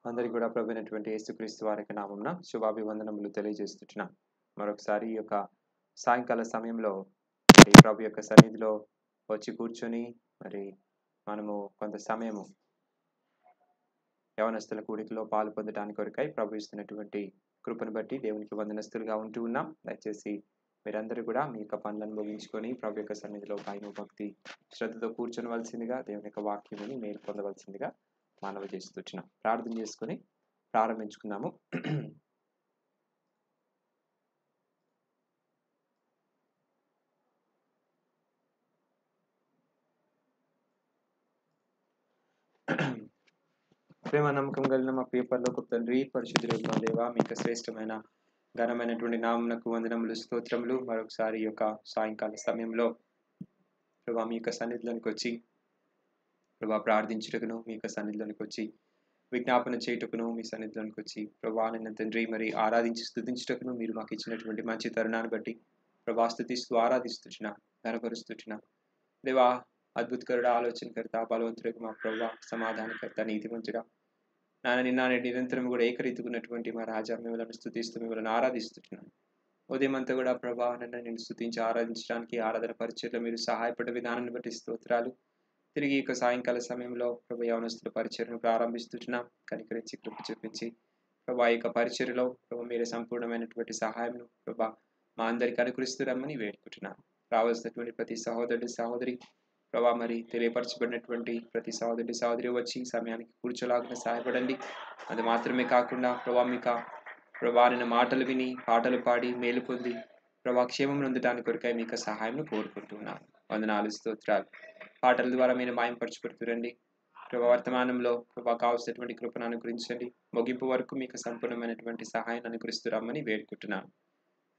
అందరికి కూడా ప్రభువైనటువంటి యేసుక్రీస్తు వారి యొక్క నామమున శుభాభివందనములు తెలియజేస్తున్నాం. మరొకసారి ఈ యొక్క సాయంకాల సమయంలో మరి ప్రభు యొక్క సన్నిధిలో వచ్చి కూర్చొని మరి మనము కొంత సమయము యవనస్తుల కూడికలో పాలు పొందడానికి కొరకై ప్రభు ఇస్తున్నటువంటి కృపను బట్టి దేవునికి వందనస్తులుగా ఉంటూ ఉన్నాం. దయచేసి మీరందరూ కూడా మీ యొక్క పనులను ముగించుకొని ప్రభు యొక్క సన్నిధిలో భయం భక్తి శ్రద్ధతో కూర్చొనవలసిందిగా, దేవుని యొక్క వాక్యముని మేలు పొందవలసిందిగా మనవి చేస్తున్నాం. ప్రార్థన చేసుకొని ప్రారంభించుకున్నాము. ప్రేమ నమ్మకం కలిగిన మా పేపర్లోకి తండ్రి, పరిశుద్ధులైన దేవా, మీకు శ్రేష్టమైన ఘనమైనటువంటి నామమునకు వందనములు స్తోత్రములు. మరొకసారి ఈ యొక్క సాయంకాల సమయంలో ప్రభా మీ యొక్క సన్నిధిలోనికి వచ్చి ప్రభా ప్రార్థించుటకును, మీ యొక్క సన్నిధిలోనికి వచ్చి విజ్ఞాపన చేయుటకును, మీ సన్నిధిలోనికి వచ్చి ప్రభా నిన్న తండ్రి మరి ఆరాధించి స్తుతించుటకును మీరు మాకు ఇచ్చినటువంటి మంచి తరుణాన్ని బట్టి ప్రభా స్తుతిస్తూ ఆరాధిస్తున్నా, ఘనపరుస్తున్నా. దేవా అద్భుతకరుడ, ఆలోచనకర్త, బలవంతుడికి మా ప్రభా సమాధానకర్త, నీతిమంతుడా, నిన్న నిరంతరం కూడా ఏకరీతుకున్నటువంటి మా రాజా, మిమ్మల్ని స్తుతిస్తూ మిమ్మల్ని ఆరాధిస్తున్నాను. ఉదయం అంతా కూడా ప్రభా నేను స్తుతించి ఆరాధించడానికి ఆరాధన పరిచయలో మీరు సహాయపడ్డ విధానాన్ని బట్టి స్తోత్రాలు. తిరిగి ఇక సాయంకాల సమయంలో ప్రభా యవనస్తుల పరిచయను ప్రారంభిస్తున్నాం. కనికరించి కృప చూపించి ప్రభా యొక్క పరిచయలో ప్రభా మీరే సంపూర్ణమైనటువంటి సహాయం ప్రభా మా అందరికి అనుకరిస్తురమ్మని వేడుకుంటున్నాను. రావాల్సినటువంటి ప్రతి సహోదరుడి సహోదరి ప్రభా మరి తెలియపరచబడినటువంటి ప్రతి సహోదరుడి సహోదరి వచ్చి సమయానికి కూర్చోలాగా సహాయపడండి. అది మాత్రమే కాకుండా ప్రభా మీకు ప్రభా నిన్న మాటలు విని పాటలు పాడి మేలు పొంది ప్రభా క్షేమం పొందడానికి కొరకై మీకు సహాయం కోరుకుంటున్నాను. వందనాలు స్తోత్రాలు. పాటల ద్వారా మీరు మాయంపరచబడుతురండి ప్రభా. వర్తమానంలో ప్రభా కావాల్సినటువంటి కృపను అనుగ్రహించండి. ముగింపు వరకు మీకు సంపూర్ణమైనటువంటి సహాయాన్ని అనుగ్రహిస్తురామని వేడుకుంటున్నాను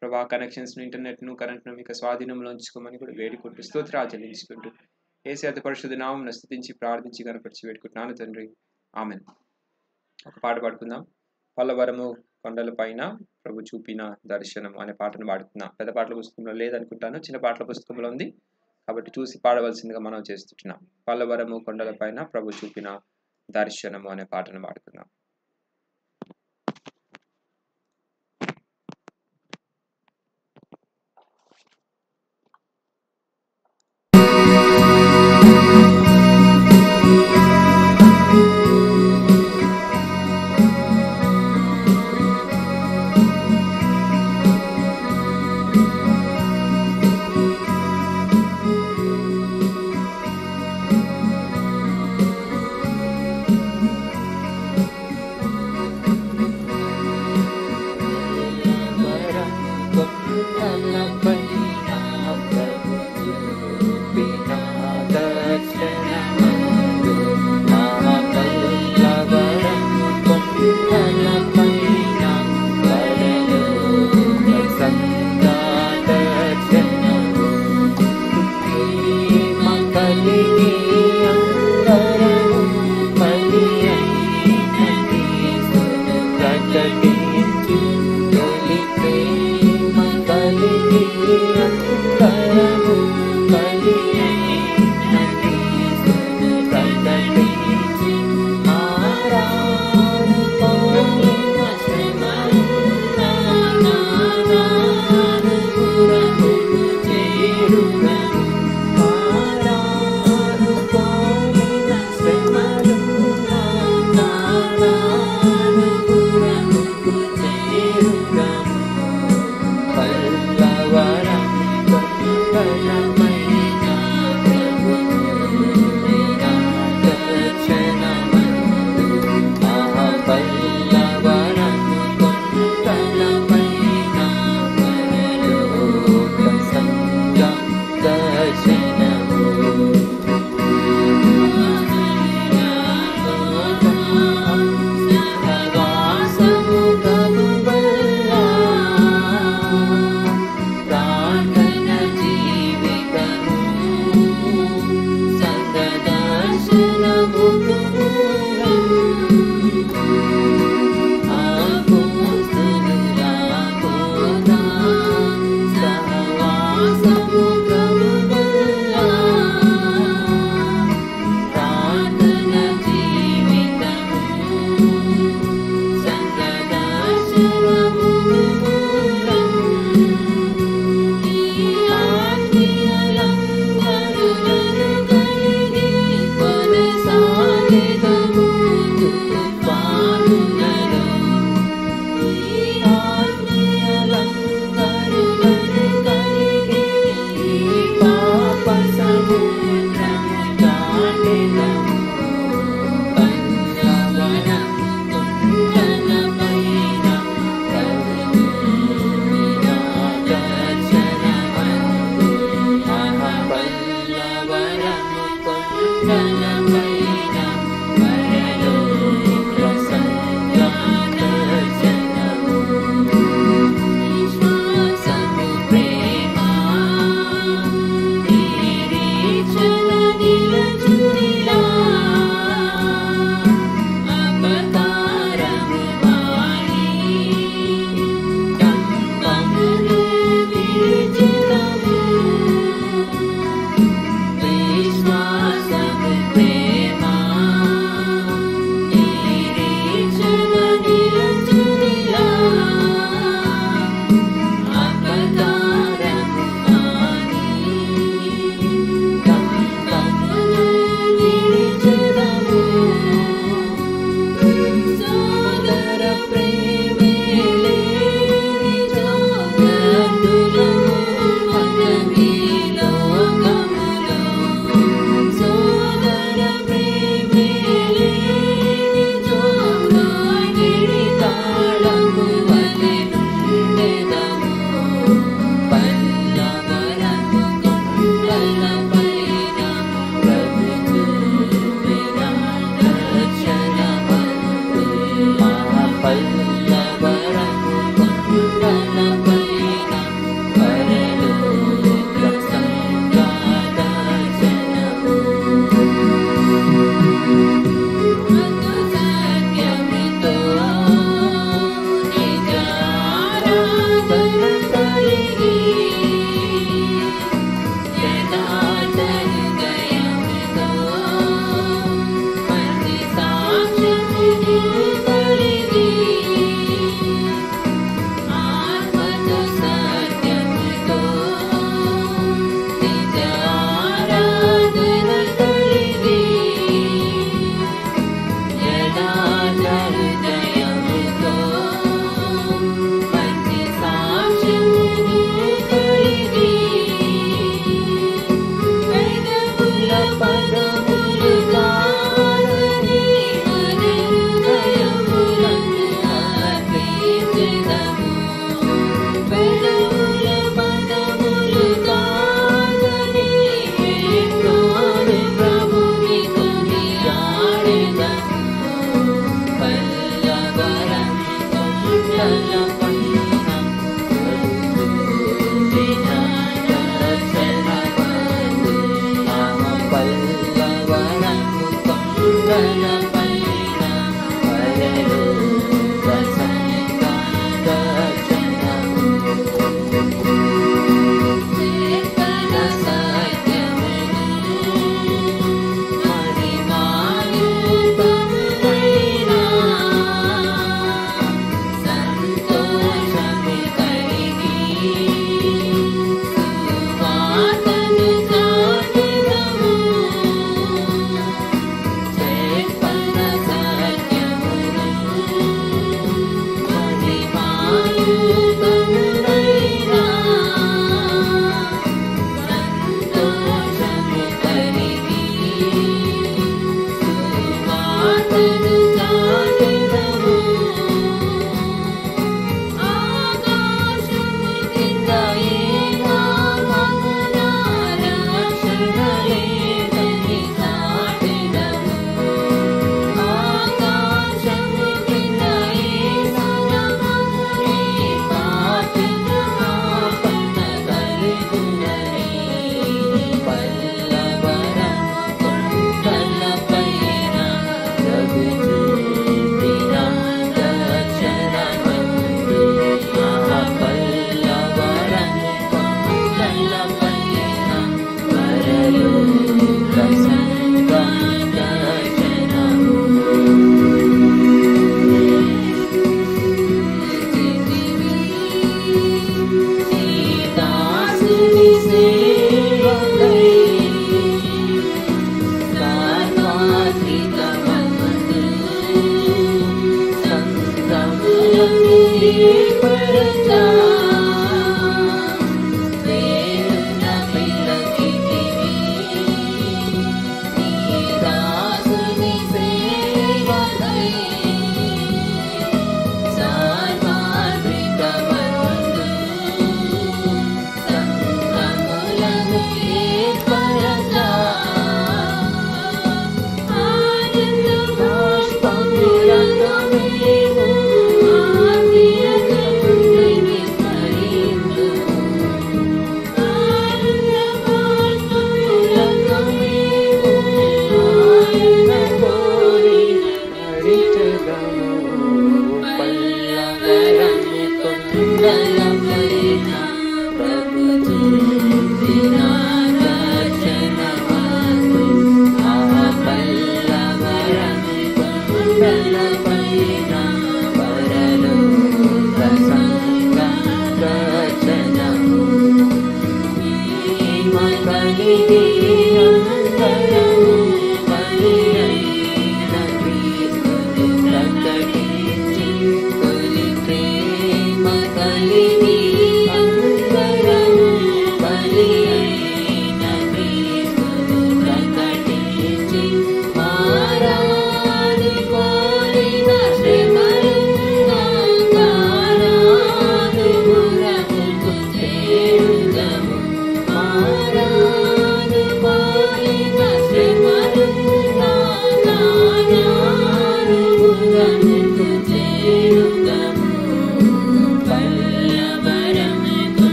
ప్రభా. కనెక్షన్స్ ఇంటర్నెట్ను కరెంట్ను మీకు స్వాధీనంలో ఉంచుకోమని కూడా వేడుకుంటూ స్తోత్రాలు చెల్లించుకుంటూ యేసు అతి పరిశుద్ధ నామమున స్తుతించి ప్రార్థించి కనపరిచి వేడుకుంటున్నాను తండ్రి, ఆమెన్. ఒక పాట పాడుకుందాం. పల్లవరము కొండల పైన ప్రభు చూపిన దర్శనం అనే పాటను పాడుకుందాం. పెద్ద పాటల పుస్తకంలో లేదనుకుంటాను, చిన్న పాటల పుస్తకంలో ఉంది కాబట్టి చూసి పాడవలసిందిగా మనం చేస్తున్నాం. పల్లవరము కొండల పైన ప్రభు చూపిన దర్శనము అనే పాటను పాడుకుందాం.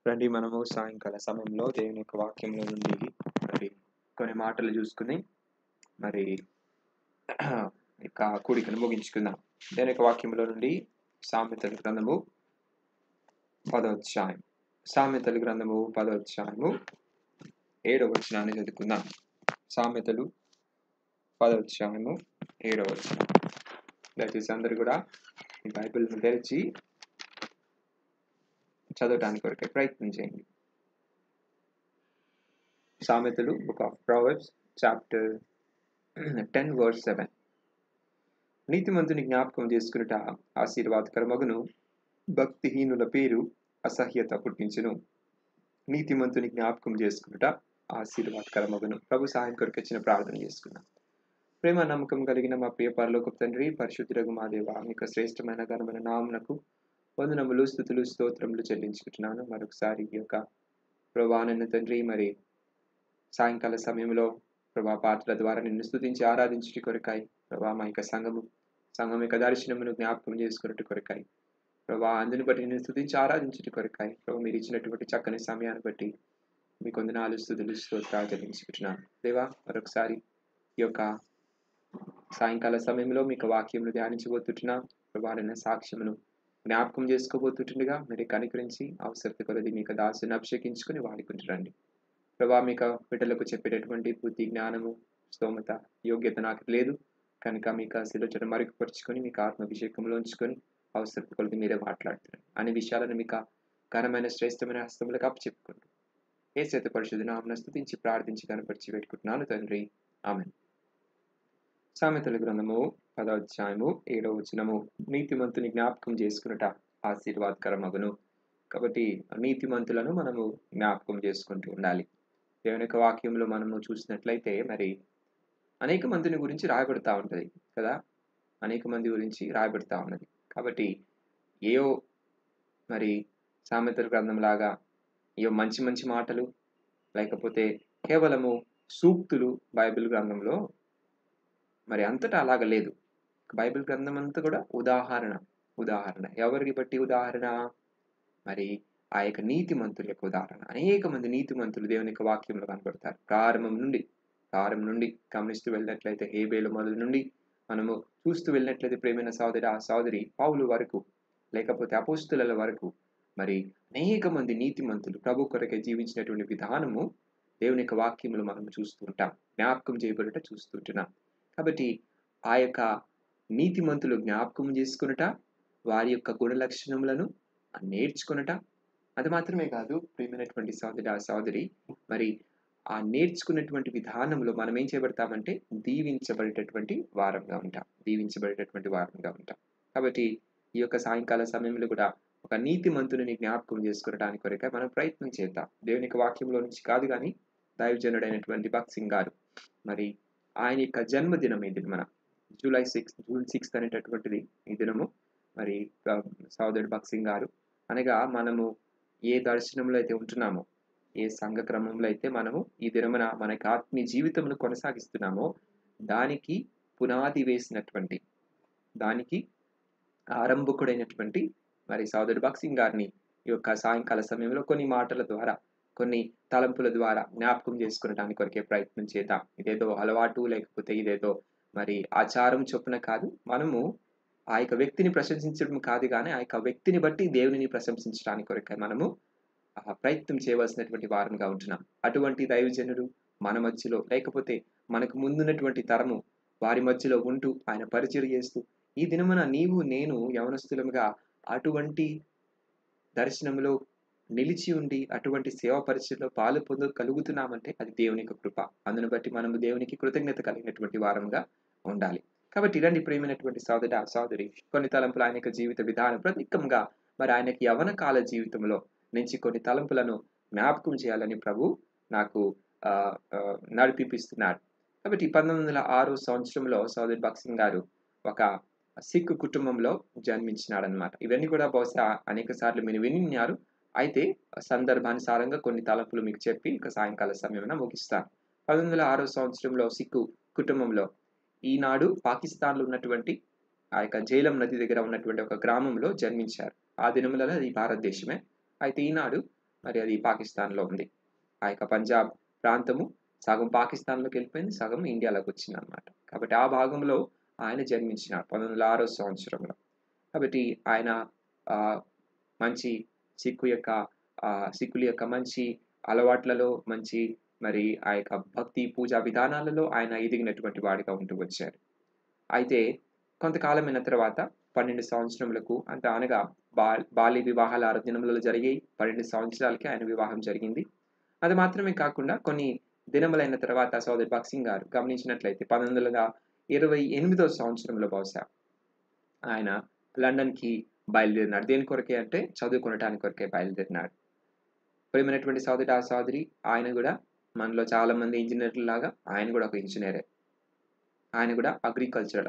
రండి మనము సాయంకాల సమయంలో దేవుని యొక్క వాక్యంలో నుండి మరి కొన్ని మాటలు చూసుకుని మరి కూడికను ముగించుకుందాం. దేవుని యొక్క వాక్యంలో నుండి సామెతల గ్రంథము 10వ అధ్యాయం. సామెతల గ్రంథము 10వ అధ్యాయము 7వ వచనాన్ని చదువుకుందాం. సామెతలు 10వ అధ్యాయము 7వ వచనం. దయచేసి అందరూ కూడా ఈ బైబిల్ను తెరిచి చదవడానికి కొరకే ప్రయత్నం చేయండి. సామెతలు book of Proverbs chapter 10 verse 7. నీతిమంతుని జ్ఞాపకం చేసుకునుట ఆశీర్వాదకరమగును, భక్తిహీనుల పేరు అసహ్యత పుట్టించును. నీతిమంతుని జ్ఞాపకం చేసుకునుట ఆశీర్వాదకరమగును. ప్రభు సహాయం కొరకు వచ్చిన ప్రార్థన చేసుకున్నాం. ప్రేమ నమ్మకం కలిగిన మా ప్రియ పరలోకపు తండ్రి, పరిశుద్ధుడగు మా దేవ, మీకు శ్రేష్టమైన ఘనమైన నామమునకు వందనములు, స్తుతులు, స్తోత్రములు చెల్లించుకుంటున్నాను. మరొకసారి ఈ యొక్క ప్రభానన్న తండ్రి మరి సాయంకాల సమయంలో ప్రభా పాటల ద్వారా నిన్ను స్తుతించి ఆరాధించుట కొరకాయి ప్రభా మా యొక్క సంఘం యొక్క దర్శనమును జ్ఞాపకం చేసుకున్నట్టు కొరకాయి ప్రభా అందుని బట్టి నిన్ను స్తుతించి ఆరాధించుట కొరకాయి ప్రభు మీరు ఇచ్చినటువంటి చక్కని సమయాన్ని బట్టి మీకు వందనాలు, స్తుతులు, స్తోత్రాలు చెల్లించుకుంటున్నాను. దేవా మరొకసారి ఈ యొక్క సాయంకాల సమయంలో మీకు వాక్యమును ధ్యానించబోతుంటున్నాం. ప్రభా నిన్న సాక్ష్యమును జ్ఞాపకం చేసుకోబోతుంటుండగా మీరు కనికరించి అవసరత కొలది మీకు దాసుని అభిషేకించుకుని వాడుకుంటురండి. ప్రభా మీకు బిడ్డలకు చెప్పేటటువంటి బుద్ధి, జ్ఞానము, స్తోమత, యోగ్యత నాకు లేదు కనుక మీకు శిలోచన మరుగుపరుచుకొని మీకు ఆత్మాభిషేకంలో ఉంచుకొని అవసరత కొలది మీరే మాట్లాడుతున్నారు అనే విషయాలను మీకు ఘనమైన శ్రేష్టమైన హస్తములకు అప్పచెప్పుకుంటూ యేసు పరిశుద్ధ నామమున స్తుతించి ప్రార్థించి కనపరిచి పెట్టుకుంటున్నాను తండ్రి. ఆమేన్. సామెతల గ్రంథము 10వ అధ్యాయము 7వ వచనము. నీతిమంతుని జ్ఞాపకం చేసుకునుట ఆశీర్వాదకరమగును. కాబట్టి నీతిమంతులను మనము జ్ఞాపకం చేసుకుంటూ ఉండాలి. దేవుని యొక్క వాక్యంలో మనము చూసినట్లయితే మరి అనేక మందిని గురించి రాయబడతా ఉంటుంది కదా, అనేక మంది గురించి రాయబడతా ఉన్నది. కాబట్టి ఏయో మరి సామెతల గ్రంథం లాగా ఏవో మంచి మంచి మాటలు లేకపోతే కేవలము సూక్తులు బైబిల్ గ్రంథంలో మరి అంతటా అలాగ లేదు. బైబిల్ గ్రంథం అంతా కూడా ఉదాహరణ ఎవరికి బట్టి ఉదాహరణ? మరి ఆ యొక్క నీతిమంతుల యొక్క ఉదాహరణ. అనేక మంది నీతిమంతులు దేవుని యొక్క వాక్యంలో కనబడతారు. ప్రారంభం నుండి గమనిస్తూ వెళ్ళినట్లయితే హేబేలు మొదలు నుండి మనము చూస్తూ వెళ్ళినట్లయితే ప్రేమైన సహోదరి పౌలు వరకు లేకపోతే అపోస్తుల వరకు మరి అనేక మంది నీతిమంతులు ప్రభు కొరకే జీవించినటువంటి విధానము దేవుని యొక్క వాక్యంలో మనం చూస్తూ ఉంటాం, జ్ఞాపకం చేయబడుట చూస్తుంటున్నాం. కాబట్టి ఆ యొక్క నీతిమంతులు జ్ఞాపకం చేసుకునుట, వారి యొక్క గుణ లక్షణములను నేర్చుకునుట, అది మాత్రమే కాదు ప్రియమైనటువంటి సహోదరి మరి ఆ నేర్చుకున్నటువంటి విధానంలో మనం ఏం చేయబడతామంటే దీవించబడేటటువంటి వారంగా ఉంటాం. కాబట్టి ఈ యొక్క సాయంకాల సమయంలో కూడా ఒక నీతిమంతుని జ్ఞాపకం చేసుకునడానికి కొరకే మనం ప్రయత్నం చేద్దాం. దేవుని యొక్క వాక్యంలో నుంచి కాదు కానీ దైవజనుడైనటువంటి భక్త్ సింగ్ గారు మరి ఆయన యొక్క జన్మదినం ఈ దినమున జూన్ 6 అనేటటువంటిది ఈ దినము. మరి సహోదరుడు భక్త్ సింగ్ గారు అనగా మనము ఏ దర్శనంలో అయితే ఉంటున్నామో, ఏ సంఘ క్రమంలో అయితే మనము ఈ దినమున మనకి ఆత్మీయ జీవితమును కొనసాగిస్తున్నామో దానికి పునాది వేసినటువంటి, దానికి ఆరంభకుడైనటువంటి మరి సహోదరుడు భక్త్ సింగ్ గారిని ఈ యొక్క సాయంకాల సమయంలో కొన్ని మాటల ద్వారా, కొన్ని తలంపుల ద్వారా జ్ఞాపకం చేసుకునడానికి కొరకే ప్రయత్నం చేద్దాం. ఇదేదో అలవాటు లేకపోతే ఇదేదో మరి ఆచారం చొప్పున కాదు. మనము ఆ యొక్క వ్యక్తిని ప్రశంసించడం కాదు కానీ ఆ యొక్క వ్యక్తిని బట్టి దేవునిని ప్రశంసించడానికి కొరకే మనము ప్రయత్నం చేయవలసినటువంటి వారంగా ఉంటున్నాం. అటువంటి దైవజనుడు మన మధ్యలో లేకపోతే మనకు ముందున్నటువంటి తరము వారి మధ్యలో ఉంటూ ఆయన పరిచయం చేస్తూ ఈ దినమున నీవు నేను యవనస్తులముగా అటువంటి దర్శనంలో నిలిచి ఉండి అటువంటి సేవా పరిచయంలో పాలు పొందగలుగుతున్నామంటే అది దేవుని యొక్క కృప. అందును బట్టి మనము దేవునికి కృతజ్ఞత కలిగినటువంటి వారంగా ఉండాలి. కాబట్టి ఇలాంటి ప్రియమైనటువంటి సహోదరి కొన్ని తలంపులు ఆయన యొక్క జీవిత విధానం ప్రత్యేకంగా మరి ఆయనకి యవన కాల జీవితంలో నుంచి కొన్ని తలంపులను జ్ఞాపకం చేయాలని ప్రభు నాకు నడిపిస్తున్నాడు. కాబట్టి 1906 సంవత్సరంలో సహోదరి భక్త్ సింగ్ గారు ఒక సిక్ కుటుంబంలో జన్మించినాడనమాట. ఇవన్నీ కూడా బహుశా అనేక సార్లు మీరు విన్నారు. అయితే సందర్భానుసారంగా కొన్ని తలంపులు మీకు చెప్పి ఇక సాయంకాల సమయమున ముగిస్తాను. 1906 సంవత్సరంలో సిక్కు కుటుంబంలో ఈనాడు పాకిస్తాన్లో ఉన్నటువంటి ఆ యొక్క జేలం నది దగ్గర ఉన్నటువంటి ఒక గ్రామంలో జన్మించారు. ఆ దినములలో అది భారతదేశమే. అయితే ఈనాడు మరి అది పాకిస్తాన్‌లో ఉంది. ఆ యొక్క పంజాబ్ ప్రాంతము సగం పాకిస్తాన్‌లోకి వెళ్ళిపోయింది. సగం ఇండియాలోకి వచ్చిందనమాట. కాబట్టి ఆ భాగంలో ఆయన జన్మించినాడు 1906 సంవత్సరంలో. కాబట్టి ఆయన ఆహ్, మంచి సిక్కు యొక్క సిక్కుల యొక్క మంచి అలవాట్లలో, మంచి మరి ఆ యొక్క భక్తి, పూజా విధానాలలో ఆయన ఎదిగినటువంటి వాడిగా ఉంటూ వచ్చారు. అయితే కొంతకాలమైన తర్వాత 12 సంవత్సరములకు అంటే అనగా బాల్య వివాహాలు 6 దినములలో జరిగాయి. 12 సంవత్సరాలకి ఆయన వివాహం జరిగింది. అది మాత్రమే కాకుండా కొన్ని దినములైన తర్వాత సోదరి భగత్ సింగ్ గారు గమనించినట్లయితే 1928 సంవత్సరంలో బహుశా ఆయన లండన్‌కి బయలుదేరినాడు. దేని కొరకే అంటే చదువుకొనటానికి కొరకే బయలుదేరినాడు. ప్రియమైనటువంటి సోదరి ఆయన గూడా మనలో చాలామంది ఇంజినీర్‌లాగా ఆయన గూడా ఒక ఇంజినీరే. ఆయన గూడా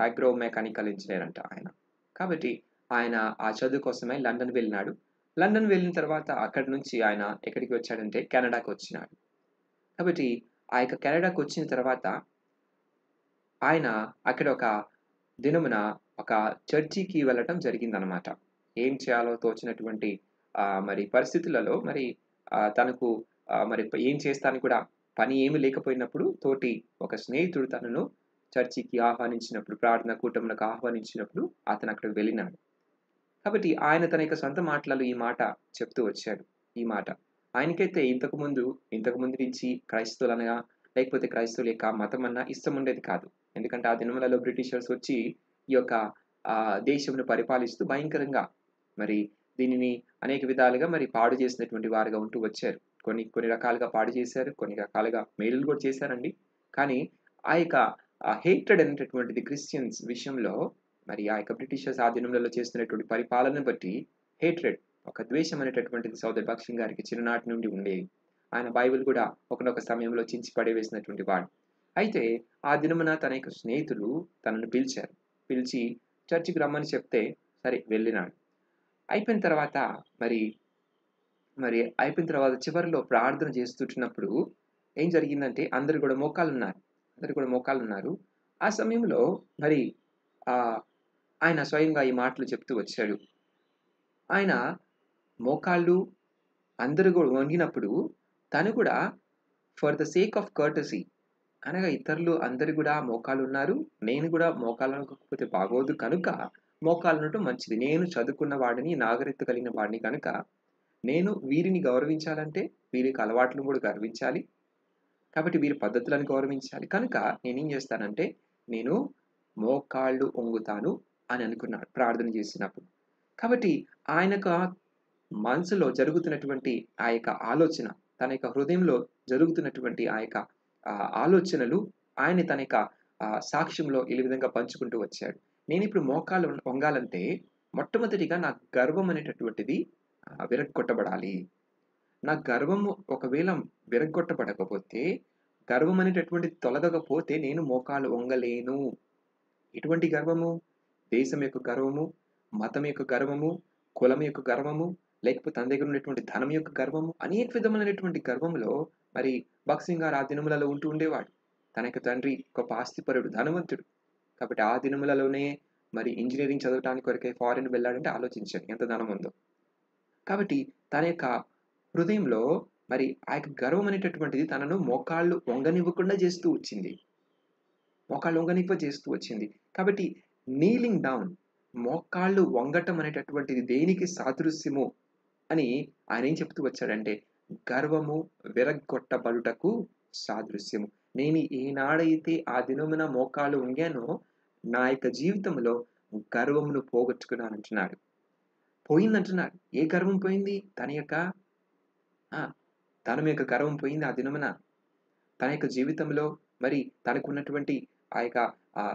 అగ్రో మెకానికల్ ఇంజినీర్ అంట ఆయన. కాబట్టి ఆయన ఆ చదువు కోసమై లండన్ వెళ్ళినాడు. లండన్ వెళ్ళిన తర్వాత అక్కడి నుంచి ఆయన ఎక్కడికి వచ్చాడంటే కెనడాకొచ్చినాడు. కాబట్టి ఆ యొక్క కెనడాకొచ్చిన తర్వాత ఆయన అక్కడ ఒక దినమున ఒక చర్చికి వెళ్ళటం జరిగిందనమాట. ఏం చేయాలో తోచనటువంటి మరి పరిస్థితులలో మరి తనకు మరి ఏం చేస్తానికి కూడా పని ఏమి లేకపోయినప్పుడు తోటి ఒక స్నేహితుడు తనను చర్చికి ఆహ్వానించినప్పుడు, ప్రార్థనా కూటములకు ఆహ్వానించినప్పుడు అతను అక్కడికి వెళ్ళినాడు. కాబట్టి ఆయన తన యొక్క సొంత మాటలలో ఈ మాట చెప్తూ వచ్చాడు. ఈ మాట. ఆయనకైతే ఇంతకు ముందు నుంచి క్రైస్తవులనగా లేకపోతే క్రైస్తవుల యొక్క మతమన్నా ఇష్టం ఉండేది కాదు. ఎందుకంటే ఆ దినములలో బ్రిటిషర్స్ వచ్చి ఈ యొక్క దేశంను పరిపాలిస్తూ భయంకరంగా మరి దీనిని అనేక విధాలుగా మరి పాడు చేసినటువంటి వారుగా ఉంటూ వచ్చారు. కొన్ని కొన్ని రకాలుగా పాడు చేశారు. కొన్ని రకాలుగా మేలులు కూడా చేశారండి. కానీ ఆ యొక్క హేట్రెడ్ అనేటటువంటిది క్రిస్టియన్స్ విషయంలో మరి ఆ యొక్క బ్రిటిషర్స్ ఆ దినములలో చేస్తున్నటువంటి పరిపాలనను బట్టి హేట్రెడ్ ఒక ద్వేషం అనేటటువంటిది సోదర్ భగత్ సింగ్ గారికి చిన్ననాటి నుండి ఉండేది. ఆయన బైబిల్ కూడా ఒకనొక సమయంలో చించి పడవేసినటువంటి వాడు. అయితే ఆ దినమున తన యొక్క స్నేహితులు తనను పిలిచారు. పిలిచి చర్చికి రమ్మని చెప్తే సరే వెళ్ళినాడు. అయిపోయిన తర్వాత మరి మరి అయిపోయిన తర్వాత చివరిలో ప్రార్థన చేస్తుంటున్నప్పుడు ఏం జరిగిందంటే అందరూ కూడా మోకాళ్ళున్నారు. అందరూ కూడా మోకాళ్ళున్నారు. ఆ సమయంలో మరి ఆహ్, ఆయన స్వయంగా ఈ మాటలు చెప్తూ వచ్చాడు. ఆయన మోకాళ్ళు అందరూ గూడా వంగినప్పుడు తను కూడా for the sake of courtesy అనగా ఇతరులు అందరూ గూడా మోకాళ్ళున్నారు. నేను గూడా మోకాళ్ళొనకపోతే బాగోదు కనుక మోకాళ్ళుండటం మంచిది. నేను చదువుకున్న వాడిని, నాగరికత కలిగిన వాడిని కనుక నేను వీరిని గౌరవించాలంటే వీరికి అలవాట్లను కూడా గర్వించాలి. కాబట్టి వీరి పద్ధతులను గౌరవించాలి. కనుక నేనేం చేస్తానంటే నేను మోకాళ్ళు ఒంగుతాను అని అనుకున్నాడు ప్రార్థన చేసినప్పుడు. కాబట్టి ఆయనకు మనసులో జరుగుతున్నటువంటి ఆ యొక్క ఆలోచన, తన యొక్క హృదయంలో జరుగుతున్నటువంటి ఆ యొక్క ఆలోచనలు ఆయన తన యొక్క సాక్ష్యంలో ఈ విధంగా పంచుకుంటూ వచ్చాడు. నేనిప్పుడు మోకాళ్ళు వంగాలంటే మొట్టమొదటిగా నా గర్వం అనేటటువంటిది విరగ్గొట్టబడాలి. నా గర్వము ఒకవేళ విరగ్గొట్టబడకపోతే, గర్వం అనేటటువంటిది తొలగకపోతే నేను మోకాలు వంగలేను. ఎటువంటి గర్వము? దేశం యొక్క గర్వము, మతం యొక్క గర్వము, కులం యొక్క గర్వము, లేకపోతే తన దగ్గర ఉన్నటువంటి ధనం యొక్క గర్వము, అనేక విధములైనటువంటి గర్వములో మరి భగత్ సింగ్ గారు ఆ దినములలో ఉంటూ ఉండేవాడు. తన యొక్క తండ్రి గొప్ప ఆస్తిపరుడు, ధనవంతుడు. కాబట్టి ఆ దినములలోనే మరి ఇంజినీరింగ్ చదవటానికి కొరకై ఫారిన్ వెళ్ళాడంటే ఆలోచించండి ఎంత ధనముందో. కాబట్టి తన యొక్క హృదయంలో మరి ఆ యొక్క గర్వం అనేటటువంటిది తనను మోకాళ్ళు వంగనివ్వకుండా చేస్తూ వచ్చింది. మోకాళ్ళు వంగనివ్వ చేస్తూ వచ్చింది. కాబట్టి నీలింగ్ డౌన్ మోకాళ్ళు వంగటం అనేటటువంటిది దేనికి సాదృశ్యము అని ఆయన ఏం చెప్తూ వచ్చాడంటే, గర్వము విరగ్గొట్టబడుటకు సాదృశ్యము. నేను ఏనాడైతే ఆ దినమున మోకాళ్ళు వంగానో, నా యొక్క జీవితంలో గర్వమును పోగొట్టుకున్నానంటున్నాడు. పోయిందంటున్నాడు. ఏ గర్వం పోయింది? తన యొక్క ఆ! ధనం యొక్క గర్వం పోయింది ఆ దినమున. తన యొక్క జీవితంలో మరి తనకున్నటువంటి ఆ యొక్క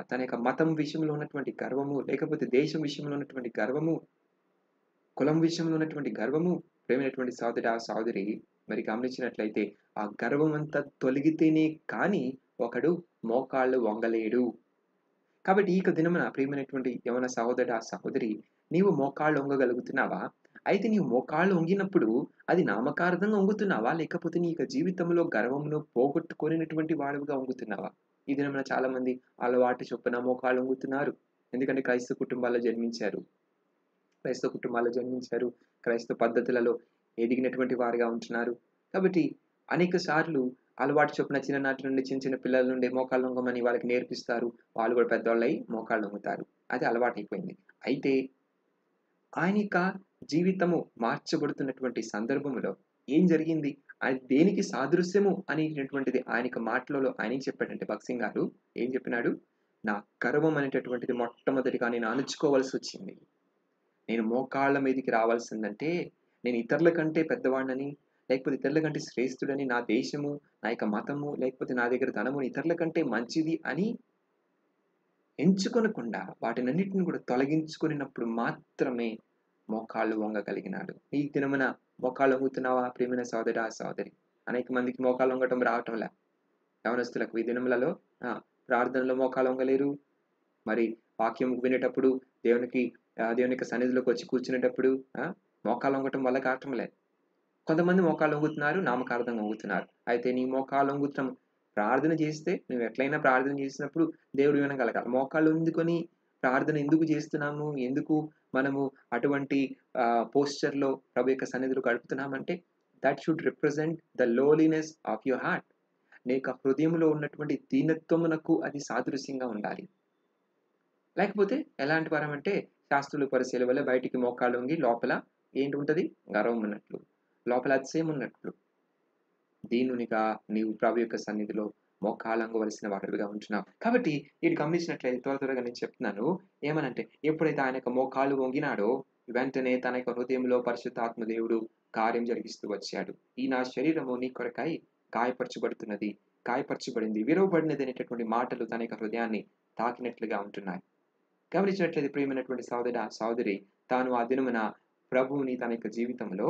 తన యొక్క మతం విషయంలో ఉన్నటువంటి గర్వము, లేకపోతే దేశం విషయంలో ఉన్నటువంటి గర్వము, కులం విషయంలో ఉన్నటువంటి గర్వము, ప్రియమైనటువంటి సోదరి మరి గమనించినట్లయితే ఆ గర్వమంతా తొలగితేనే కానీ ఒకడు మోకాళ్ళు వంగలేడు. కాబట్టి ఈ యొక్క దినమున ప్రియమైనటువంటి యవన సహోదరి నీవు మోకాళ్ళు వంగగలుగుతున్నావా? అయితే నీవు మోకాళ్ళు వంగినప్పుడు అది నామకార్థంగా వంగుతున్నావా? లేకపోతే నీ యొక్క జీవితంలో గర్వమును పోగొట్టుకొనినటువంటి వాడివిగా వంగుతున్నావా? ఈ దినమున చాలామంది అలవాటు చొప్పున మోకాళ్ళు వంగుతున్నారు. ఎందుకంటే క్రైస్తవ కుటుంబాల్లో జన్మించారు. క్రైస్తవ పద్ధతులలో ఎదిగినటువంటి వారుగా ఉంటున్నారు. కాబట్టి అనేక సార్లు అలవాటు చొప్పున చిన్ననాటి నుండి చిన్న చిన్న పిల్లల నుండి మోకాళ్ళు వంగమని వాళ్ళకి నేర్పిస్తారు. వాళ్ళు కూడా పెద్దోళ్ళయి మోకాళ్ళు వంగుతారు. అది అలవాటైపోయింది. అయితే ఆయన యొక్క జీవితము మార్చబడుతున్నటువంటి సందర్భంలో ఏం జరిగింది? అది దేనికి సాదృశ్యము అనేటటువంటిది ఆయన యొక్క మాటలలో ఆయన ఏం చెప్పాడంటే భగత్ సింగ్ గారు ఏం చెప్పినాడు? నా గర్వం అనేటటువంటిది మొట్టమొదటిగా నేను అణుచుకోవాల్సొచ్చింది. నేను మోకాళ్ళ మీదకి రావాల్సిందంటే, నేను ఇతరుల కంటే పెద్దవాడినని, లేకపోతే ఇతరుల కంటే శ్రేష్ఠుడని, నా దేశము, నా యొక్క మతము, లేకపోతే నా దగ్గర ధనము ఇతరుల కంటే మంచిది అని ఎంచుకొనకుండా వాటినన్నిటిని కూడా తొలగించుకొనినప్పుడు మాత్రమే మోకాళ్ళు వంగగలిగినాడు. ఈ దినమున మోకాళ్ళు వంగుతున్నావా ప్రియమైన సోదరా, సోదరి? అనేక మందికి మోకాళ్ళు వంగటం రావటంలా. యవనస్తులకు ఈ దినములలో ప్రార్థనలో మోకాళ్ళు వంగలేరు. మరి వాక్యం వినేటప్పుడు దేవుని యొక్క సన్నిధిలోకి వచ్చి కూర్చునేటప్పుడు మోకాళ్ళు వంగటం వల్ల కావటం లేదు. కొంతమంది మోకాళ్ళు వంగుతున్నారు, నామకార్థంగా వంగుతున్నారు. అయితే నీ మోకాళ్ళు వంగుతాం ప్రార్థన చేస్తే నువ్వు ఎట్లయినా ప్రార్థన చేసినప్పుడు దేవుడు వినగలగాలి. మోకాళ్ళు వందుకొని ప్రార్థన ఎందుకు చేస్తున్నాము? ఎందుకు మనము అటువంటి పోస్చర్‌లో ప్రభు యొక్క సన్నిధిలో గడుపుతున్నామంటే that should represent the lowliness of your heart. నీ యొక్క హృదయంలో ఉన్నటువంటి దీనత్వమునకు అది సాదృశ్యంగా ఉండాలి. లేకపోతే ఎలాంటి వారమంటే శాస్త్రులు పరిశీల వల్ల బయటికి మోకాళ్ళు వంగి లోపల ఏంటి ఉంటది? గర్వం ఉన్నట్లు. లోపల అతిశయం ఉన్నట్లు. దీనునిగా నీవు ప్రభు యొక్క సన్నిధిలో మోకాళ్ళంగవలసిన వాడుగా ఉంటున్నావు. కాబట్టి ఇది గమనించినట్లయితే త్వరగా నేను చెప్తున్నాను. ఏమనంటే ఎప్పుడైతే ఆయన యొక్క మోకాళ్ళు వంగినాడో వెంటనే తన యొక్క హృదయంలో పరిశుద్ధాత్మ దేవుడు కార్యం జరిగిస్తూ వచ్చాడు. ఈ నా శరీరము నీ కొరకై గాయపరచబడుతున్నది, గాయపరచబడింది, విరవబడినది అనేటటువంటి మాటలు తన యొక్క హృదయాన్ని తాకినట్లుగా ఉంటున్నాయి. గమనించినట్లయితే ప్రియమైనటువంటి సహోదరి తాను ఆ దినమున ప్రభువుని తన యొక్క జీవితంలో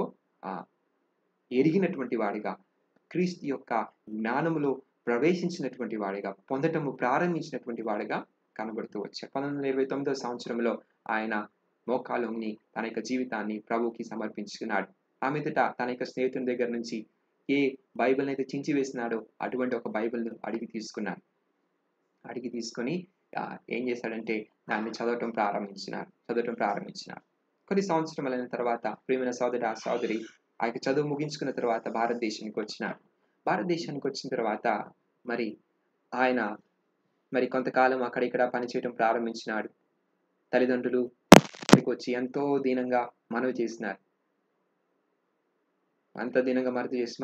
ఎరిగినటువంటి వాడిగా, క్రీస్తు యొక్క జ్ఞానములో ప్రవేశించినటువంటి వాడిగా, పొందటము ప్రారంభించినటువంటి వాడిగా కనబడుతూ వచ్చాడు. 1929 సంవత్సరంలో ఆయన మోకాళ్ళొంగి తన యొక్క జీవితాన్ని ప్రభువుకి సమర్పించుకున్నాడు. ఆ మీదట తన యొక్క స్నేహితుని దగ్గర నుంచి ఏ బైబిల్‌ని అయితే చించివేసినాడో అటువంటి ఒక బైబిల్‌ను అడిగి తీసుకొని ఏం చేశాడంటే దాన్ని చదవటం ప్రారంభించినాడు. కొన్ని సంవత్సరములైన తర్వాత ప్రియమైన సోదరి ఆ యొక్క చదువు ముగించుకున్న తర్వాత భారతదేశానికి వచ్చిన తర్వాత మరి ఆయన కొంతకాలం అక్కడ ఇక్కడ పనిచేయటం ప్రారంభించినాడు. తల్లిదండ్రులు ఇక్కడికి వచ్చి ఎంతో దీనంగా మనవి చేసినారు. అంత దీనంగా మనవి చేసి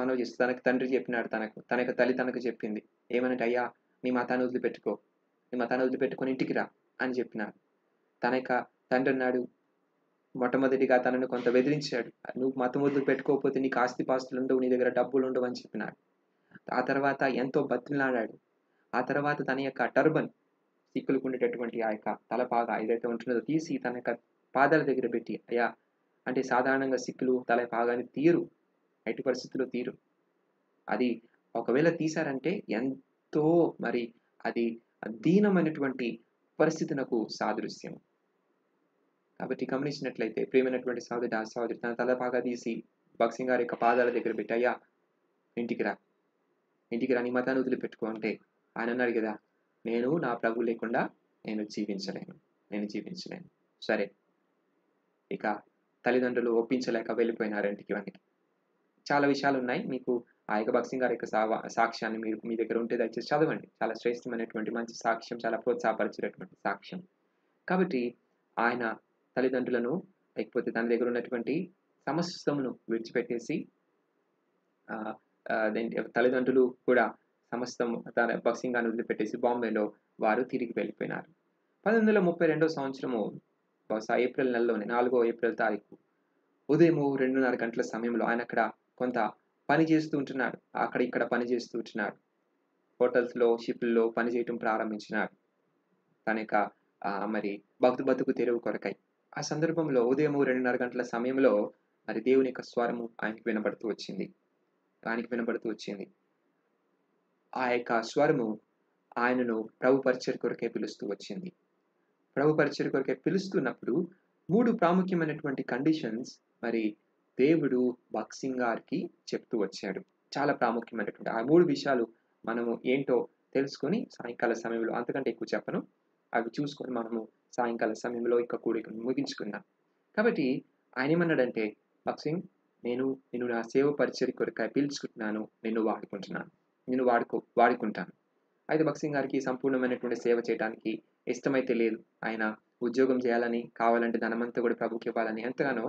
తనకు తండ్రి చెప్పినాడు. తన యొక్క తల్లి తనకు చెప్పింది ఏమనంటే, అయ్యా నీ మతాన్ని వదిలిపెట్టుకొని ఇంటికి రా అని చెప్పినాడు. తన యొక్క తండ్రి అన్నాడు, మొట్టమొదటిగా తనను కొంత బెదిరించాడు. నువ్వు మతం వదిలిపెట్టుకోకపోతే నీకు ఆస్తిపాస్తులు ఉండవు, నీ దగ్గర డబ్బులు ఉండవు అని చెప్పినాడు. ఆ తర్వాత ఎంతో బతిమిలాడాడు. ఆ తర్వాత తన యొక్క టర్బన్, సిక్కులకు ఉండేటటువంటి ఆ యొక్క తలపాగా ఏదైతే ఉంటున్నదో తీసి తన యొక్క పాదాల దగ్గర పెట్టి, అయ్యా అంటే సాధారణంగా సిక్కులు తలపాగాని తీయరు, ఎట్టి పరిస్థితుల్లో తీయరు. అది ఒకవేళ తీశారంటే ఎంతో అది దీనమైనటువంటి పరిస్థితునకు సాదృశ్యం. కాబట్టి గమనించినట్లయితే ప్రియమైనటువంటి సహోదరి తన తలపాగా తీసి భగత్ సింగ్ గారి యొక్క పాదాల దగ్గర పెట్టి, అయ్యా ఇంటికి రా నీ మతాన్ని వదిలిపెట్టుకో అంటే ఆయన అన్నాడు కదా, నేను నా ప్రభు లేకుండా నేను జీవించలేను. సరే, ఇక తల్లిదండ్రులు ఒప్పించలేక వెళ్ళిపోయినారు ఇంటికి. చాలా విషయాలు ఉన్నాయి. మీకు ఆ యొక్క భగత్ సింగ్ గారి యొక్క సాక్ష్యాన్ని మీ దగ్గర ఉంటే దయచేసి చదవండి. చాలా శ్రేష్టమైనటువంటి మంచి సాక్ష్యం, చాలా ప్రోత్సాహపరిచేటటువంటి సాక్ష్యం. కాబట్టి ఆయన తల్లిదండ్రులను లేకపోతే తన దగ్గర ఉన్నటువంటి సమస్తమును విడిచిపెట్టేసి తల్లిదండ్రులు కూడా సమస్తం భగత్ సింగ్ గారిని వదిలిపెట్టేసి బాంబేలో వారు తిరిగి వెళ్ళిపోయినారు. 1932 సంవత్సరము బహుశా ఏప్రిల్ నెలలోనే 4వ ఏప్రిల్ తారీఖు ఉదయం 2:30 గంటల సమయంలో ఆయన అక్కడ కొంత పని చేస్తూ ఉంటున్నాడు. అక్కడ ఇక్కడ పని చేస్తూ ఉంటున్నాడు. హోటల్స్‌లో, షిప్‌ల్లో పని చేయటం ప్రారంభించినాడు. తన యొక్క బతుకు తెరువు కొరకై. ఆ సందర్భంలో ఉదయం 2:30 గంటల సమయంలో దేవుని యొక్క స్వరము ఆయనకి వినబడుతూ వచ్చింది. ఆ యొక్క స్వరము ఆయనను ప్రభు పరిచర్య కొరకే పిలుస్తూ వచ్చింది. ప్రభు పరిచర్య కొరకే పిలుస్తున్నప్పుడు 3 ప్రాముఖ్యమైనటువంటి కండిషన్స్ దేవుడు భగత్ సింగ్ గారికి చెప్తూ వచ్చాడు. చాలా ప్రాముఖ్యమైనటువంటి ఆ 3 విషయాలు మనము ఏంటో తెలుసుకొని సాయంకాల సమయంలో, అంతకంటే ఎక్కువ చెప్పను, అవి చూసుకొని మనము సాయంకాల సమయంలో ఇక కూడికను ముగించుకుందాం. కాబట్టి ఆయన ఏమన్నాడంటే, భగత్ సింగ్ నేను నిన్ను నా సేవ పరిచర్య కొరకై పిలుచుకుంటున్నాను. నిన్ను వాడుకుంటున్నాను. నిన్ను వాడుకుంటాను. అయితే భగత్ సింగ్ గారికి సంపూర్ణమైనటువంటి సేవ చేయడానికి ఇష్టమైతే లేదు. ఆయన ఉద్యోగం చేయాలని, కావాలంటే ధనమంతా కూడా ప్రభువుకి ఇవ్వాలని ఎంతగానో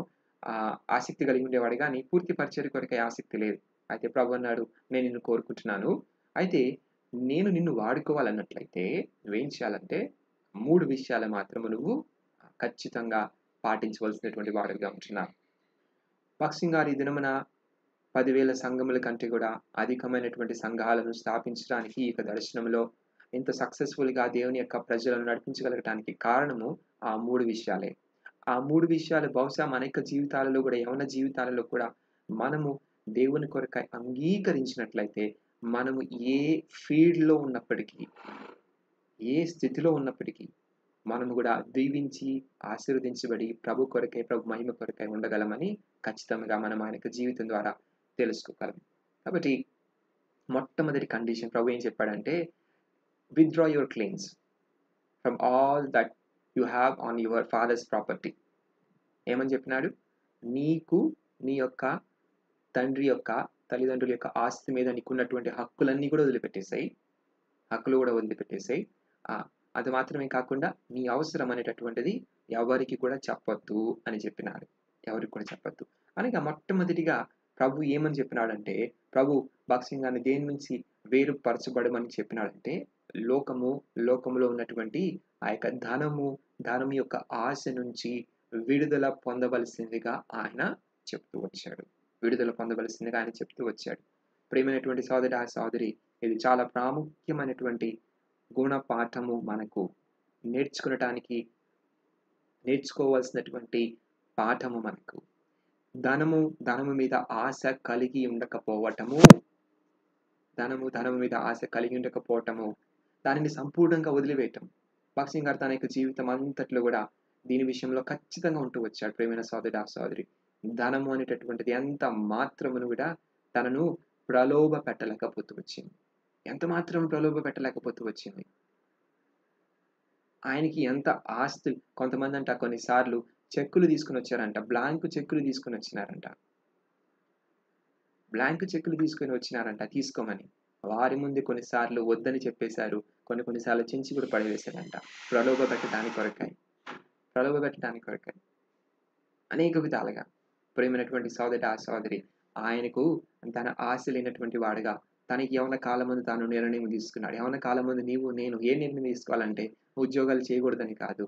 ఆసక్తి కలిగి ఉండేవాడు గానీ, పూర్తి పరిచర్య కొరకై ఆసక్తి లేదు. అయితే ప్రభు అన్నాడు, "నేను నిన్ను కోరుకుంటున్నాను. అయితే నేను నిన్ను వాడుకోవాలన్నట్లయితే నువ్వేం చేయాలంటే 3 విషయాలు మాత్రము నువ్వు ఖచ్చితంగా పాటించవలసినటువంటి వాడివిగా ఉంటున్నావు." భగత్ సింగ్ గారు ఈ దినమున 10,000 సంఘముల కంటే కూడా అధికమైనటువంటి సంఘాలను స్థాపించడానికి ఈ యొక్క దర్శనంలో ఇంత సక్సెస్‌ఫుల్‌గా దేవుని యొక్క ప్రజలను నడిపించగలగటానికి కారణము ఆ 3 విషయాలే. ఆ 3 విషయాలు బహుశా మన యొక్క జీవితాలలో కూడా యవ్వన జీవితాలలో కూడా మనము దేవుని కొరకై అంగీకరించినట్లయితే మనము ఏ ఫీల్డ్‌లో ఉన్నప్పటికీ, ఏ స్థితిలో ఉన్నప్పటికీ మనము కూడా దీవించి, ఆశీర్వదించబడి ప్రభు కొరకై, ప్రభు మహిమ కొరకై ఉండగలమని ఖచ్చితంగా మనం ఆయన యొక్క జీవితం ద్వారా తెలుసుకోగలం. కాబట్టి మొట్టమొదటి కండిషన్ ప్రభు ఏం చెప్పాడంటే, withdraw your claims from all that you have on your father's property. ఏమని చెప్పినాడు? నీకు నీ యొక్క తండ్రి యొక్క, తల్లిదండ్రుల యొక్క ఆస్తి మీద నీకున్నటువంటి హక్కులన్నీ కూడా వదిలిపెట్టేసేయి. హక్కులు కూడా వదిలిపెట్టేసేయి. అది మాత్రమే కాకుండా నీ అవసరం అనేటటువంటిది ఎవరికి కూడా చెప్పొద్దు అని చెప్పినాడు. ఎవరికి కూడా చెప్పొద్దు. అనగా మొట్టమొదటిగా ప్రభు ఏమని చెప్పినాడంటే, ప్రభు భగత్ సింగ్ గారిని దేని నుంచి వేరుపరచబడమని చెప్పినాడంటే, లోకములో ఉన్నటువంటి ఆ యొక్క ధనం యొక్క ఆశ నుంచి విడుదల పొందవలసిందిగా ఆయన చెప్తూ వచ్చాడు. విడుదల పొందవలసిందిగా ఆయన చెప్తూ వచ్చాడు. ప్రియమైనటువంటి సహోదరి, ఇది చాలా ప్రాముఖ్యమైనటువంటి గుణపాఠము మనకు నేర్చుకోవాల్సినటువంటి పాఠము మనకు. ధనము మీద ఆశ కలిగి ఉండకపోవటము, దానిని సంపూర్ణంగా వదిలివేయటం. భగత్ సింగ్ గారు తన యొక్క జీవితం అంతట్లో కూడా దీని విషయంలో ఖచ్చితంగా ఉంటూ వచ్చాడు. ప్రియమైన సహోదరి, ధనము అనేటటువంటిది ఎంత మాత్రమును కూడా తనను ప్రలోభ పెట్టలేకపోతూ వచ్చింది. ఎంత మాత్రం ప్రలోభ పెట్టలేకపోతూ వచ్చింది. ఆయనకి ఎంత ఆస్తులు, కొంతమంది అంట కొన్నిసార్లు చెక్కులు తీసుకుని వచ్చారంట, బ్లాంక్ చెక్కులు తీసుకుని వచ్చినారంట తీసుకోమని. వారి ముందు కొన్నిసార్లు వద్దని చెప్పేశారు. కొన్నిసార్లు చించి కూడా పడవేశారంట. ప్రలోభ పెట్టడానికి కొరకై అనేక విధాలుగా. ప్రియమైనటువంటి సహోదరి, ఆయనకు తన ఆశ లేనటువంటి వాడుగా తనకి యవ్వన కాలం ముందు తాను నిర్ణయం తీసుకున్నాడు. యవ్వన కాలం ముందు నీవు నేను ఏ నిర్ణయం తీసుకోవాలంటే, ఉద్యోగాలు చేయకూడదని కాదు,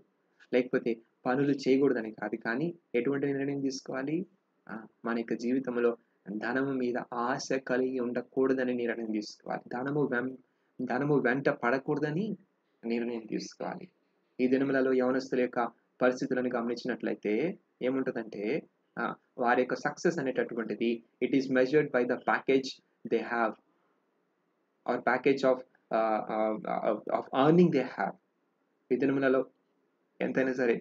లేకపోతే పనులు చేయకూడదని కాదు, కానీ ఎటువంటి నిర్ణయం తీసుకోవాలి? మన యొక్క జీవితంలో ధనము మీద ఆశ కలిగి ఉండకూడదని నిర్ణయం తీసుకోవాలి. ధనము వెంట పడకూడదని నిర్ణయం తీసుకోవాలి. ఈ దినములలో యవనస్తుల యొక్క పరిస్థితులను గమనించినట్లయితే ఏముంటుందంటే, వారి యొక్క సక్సెస్ అనేటటువంటిది it is measured by the package they have, R package of earning they have. ఈ దినములలో ఎంతైనా సరే,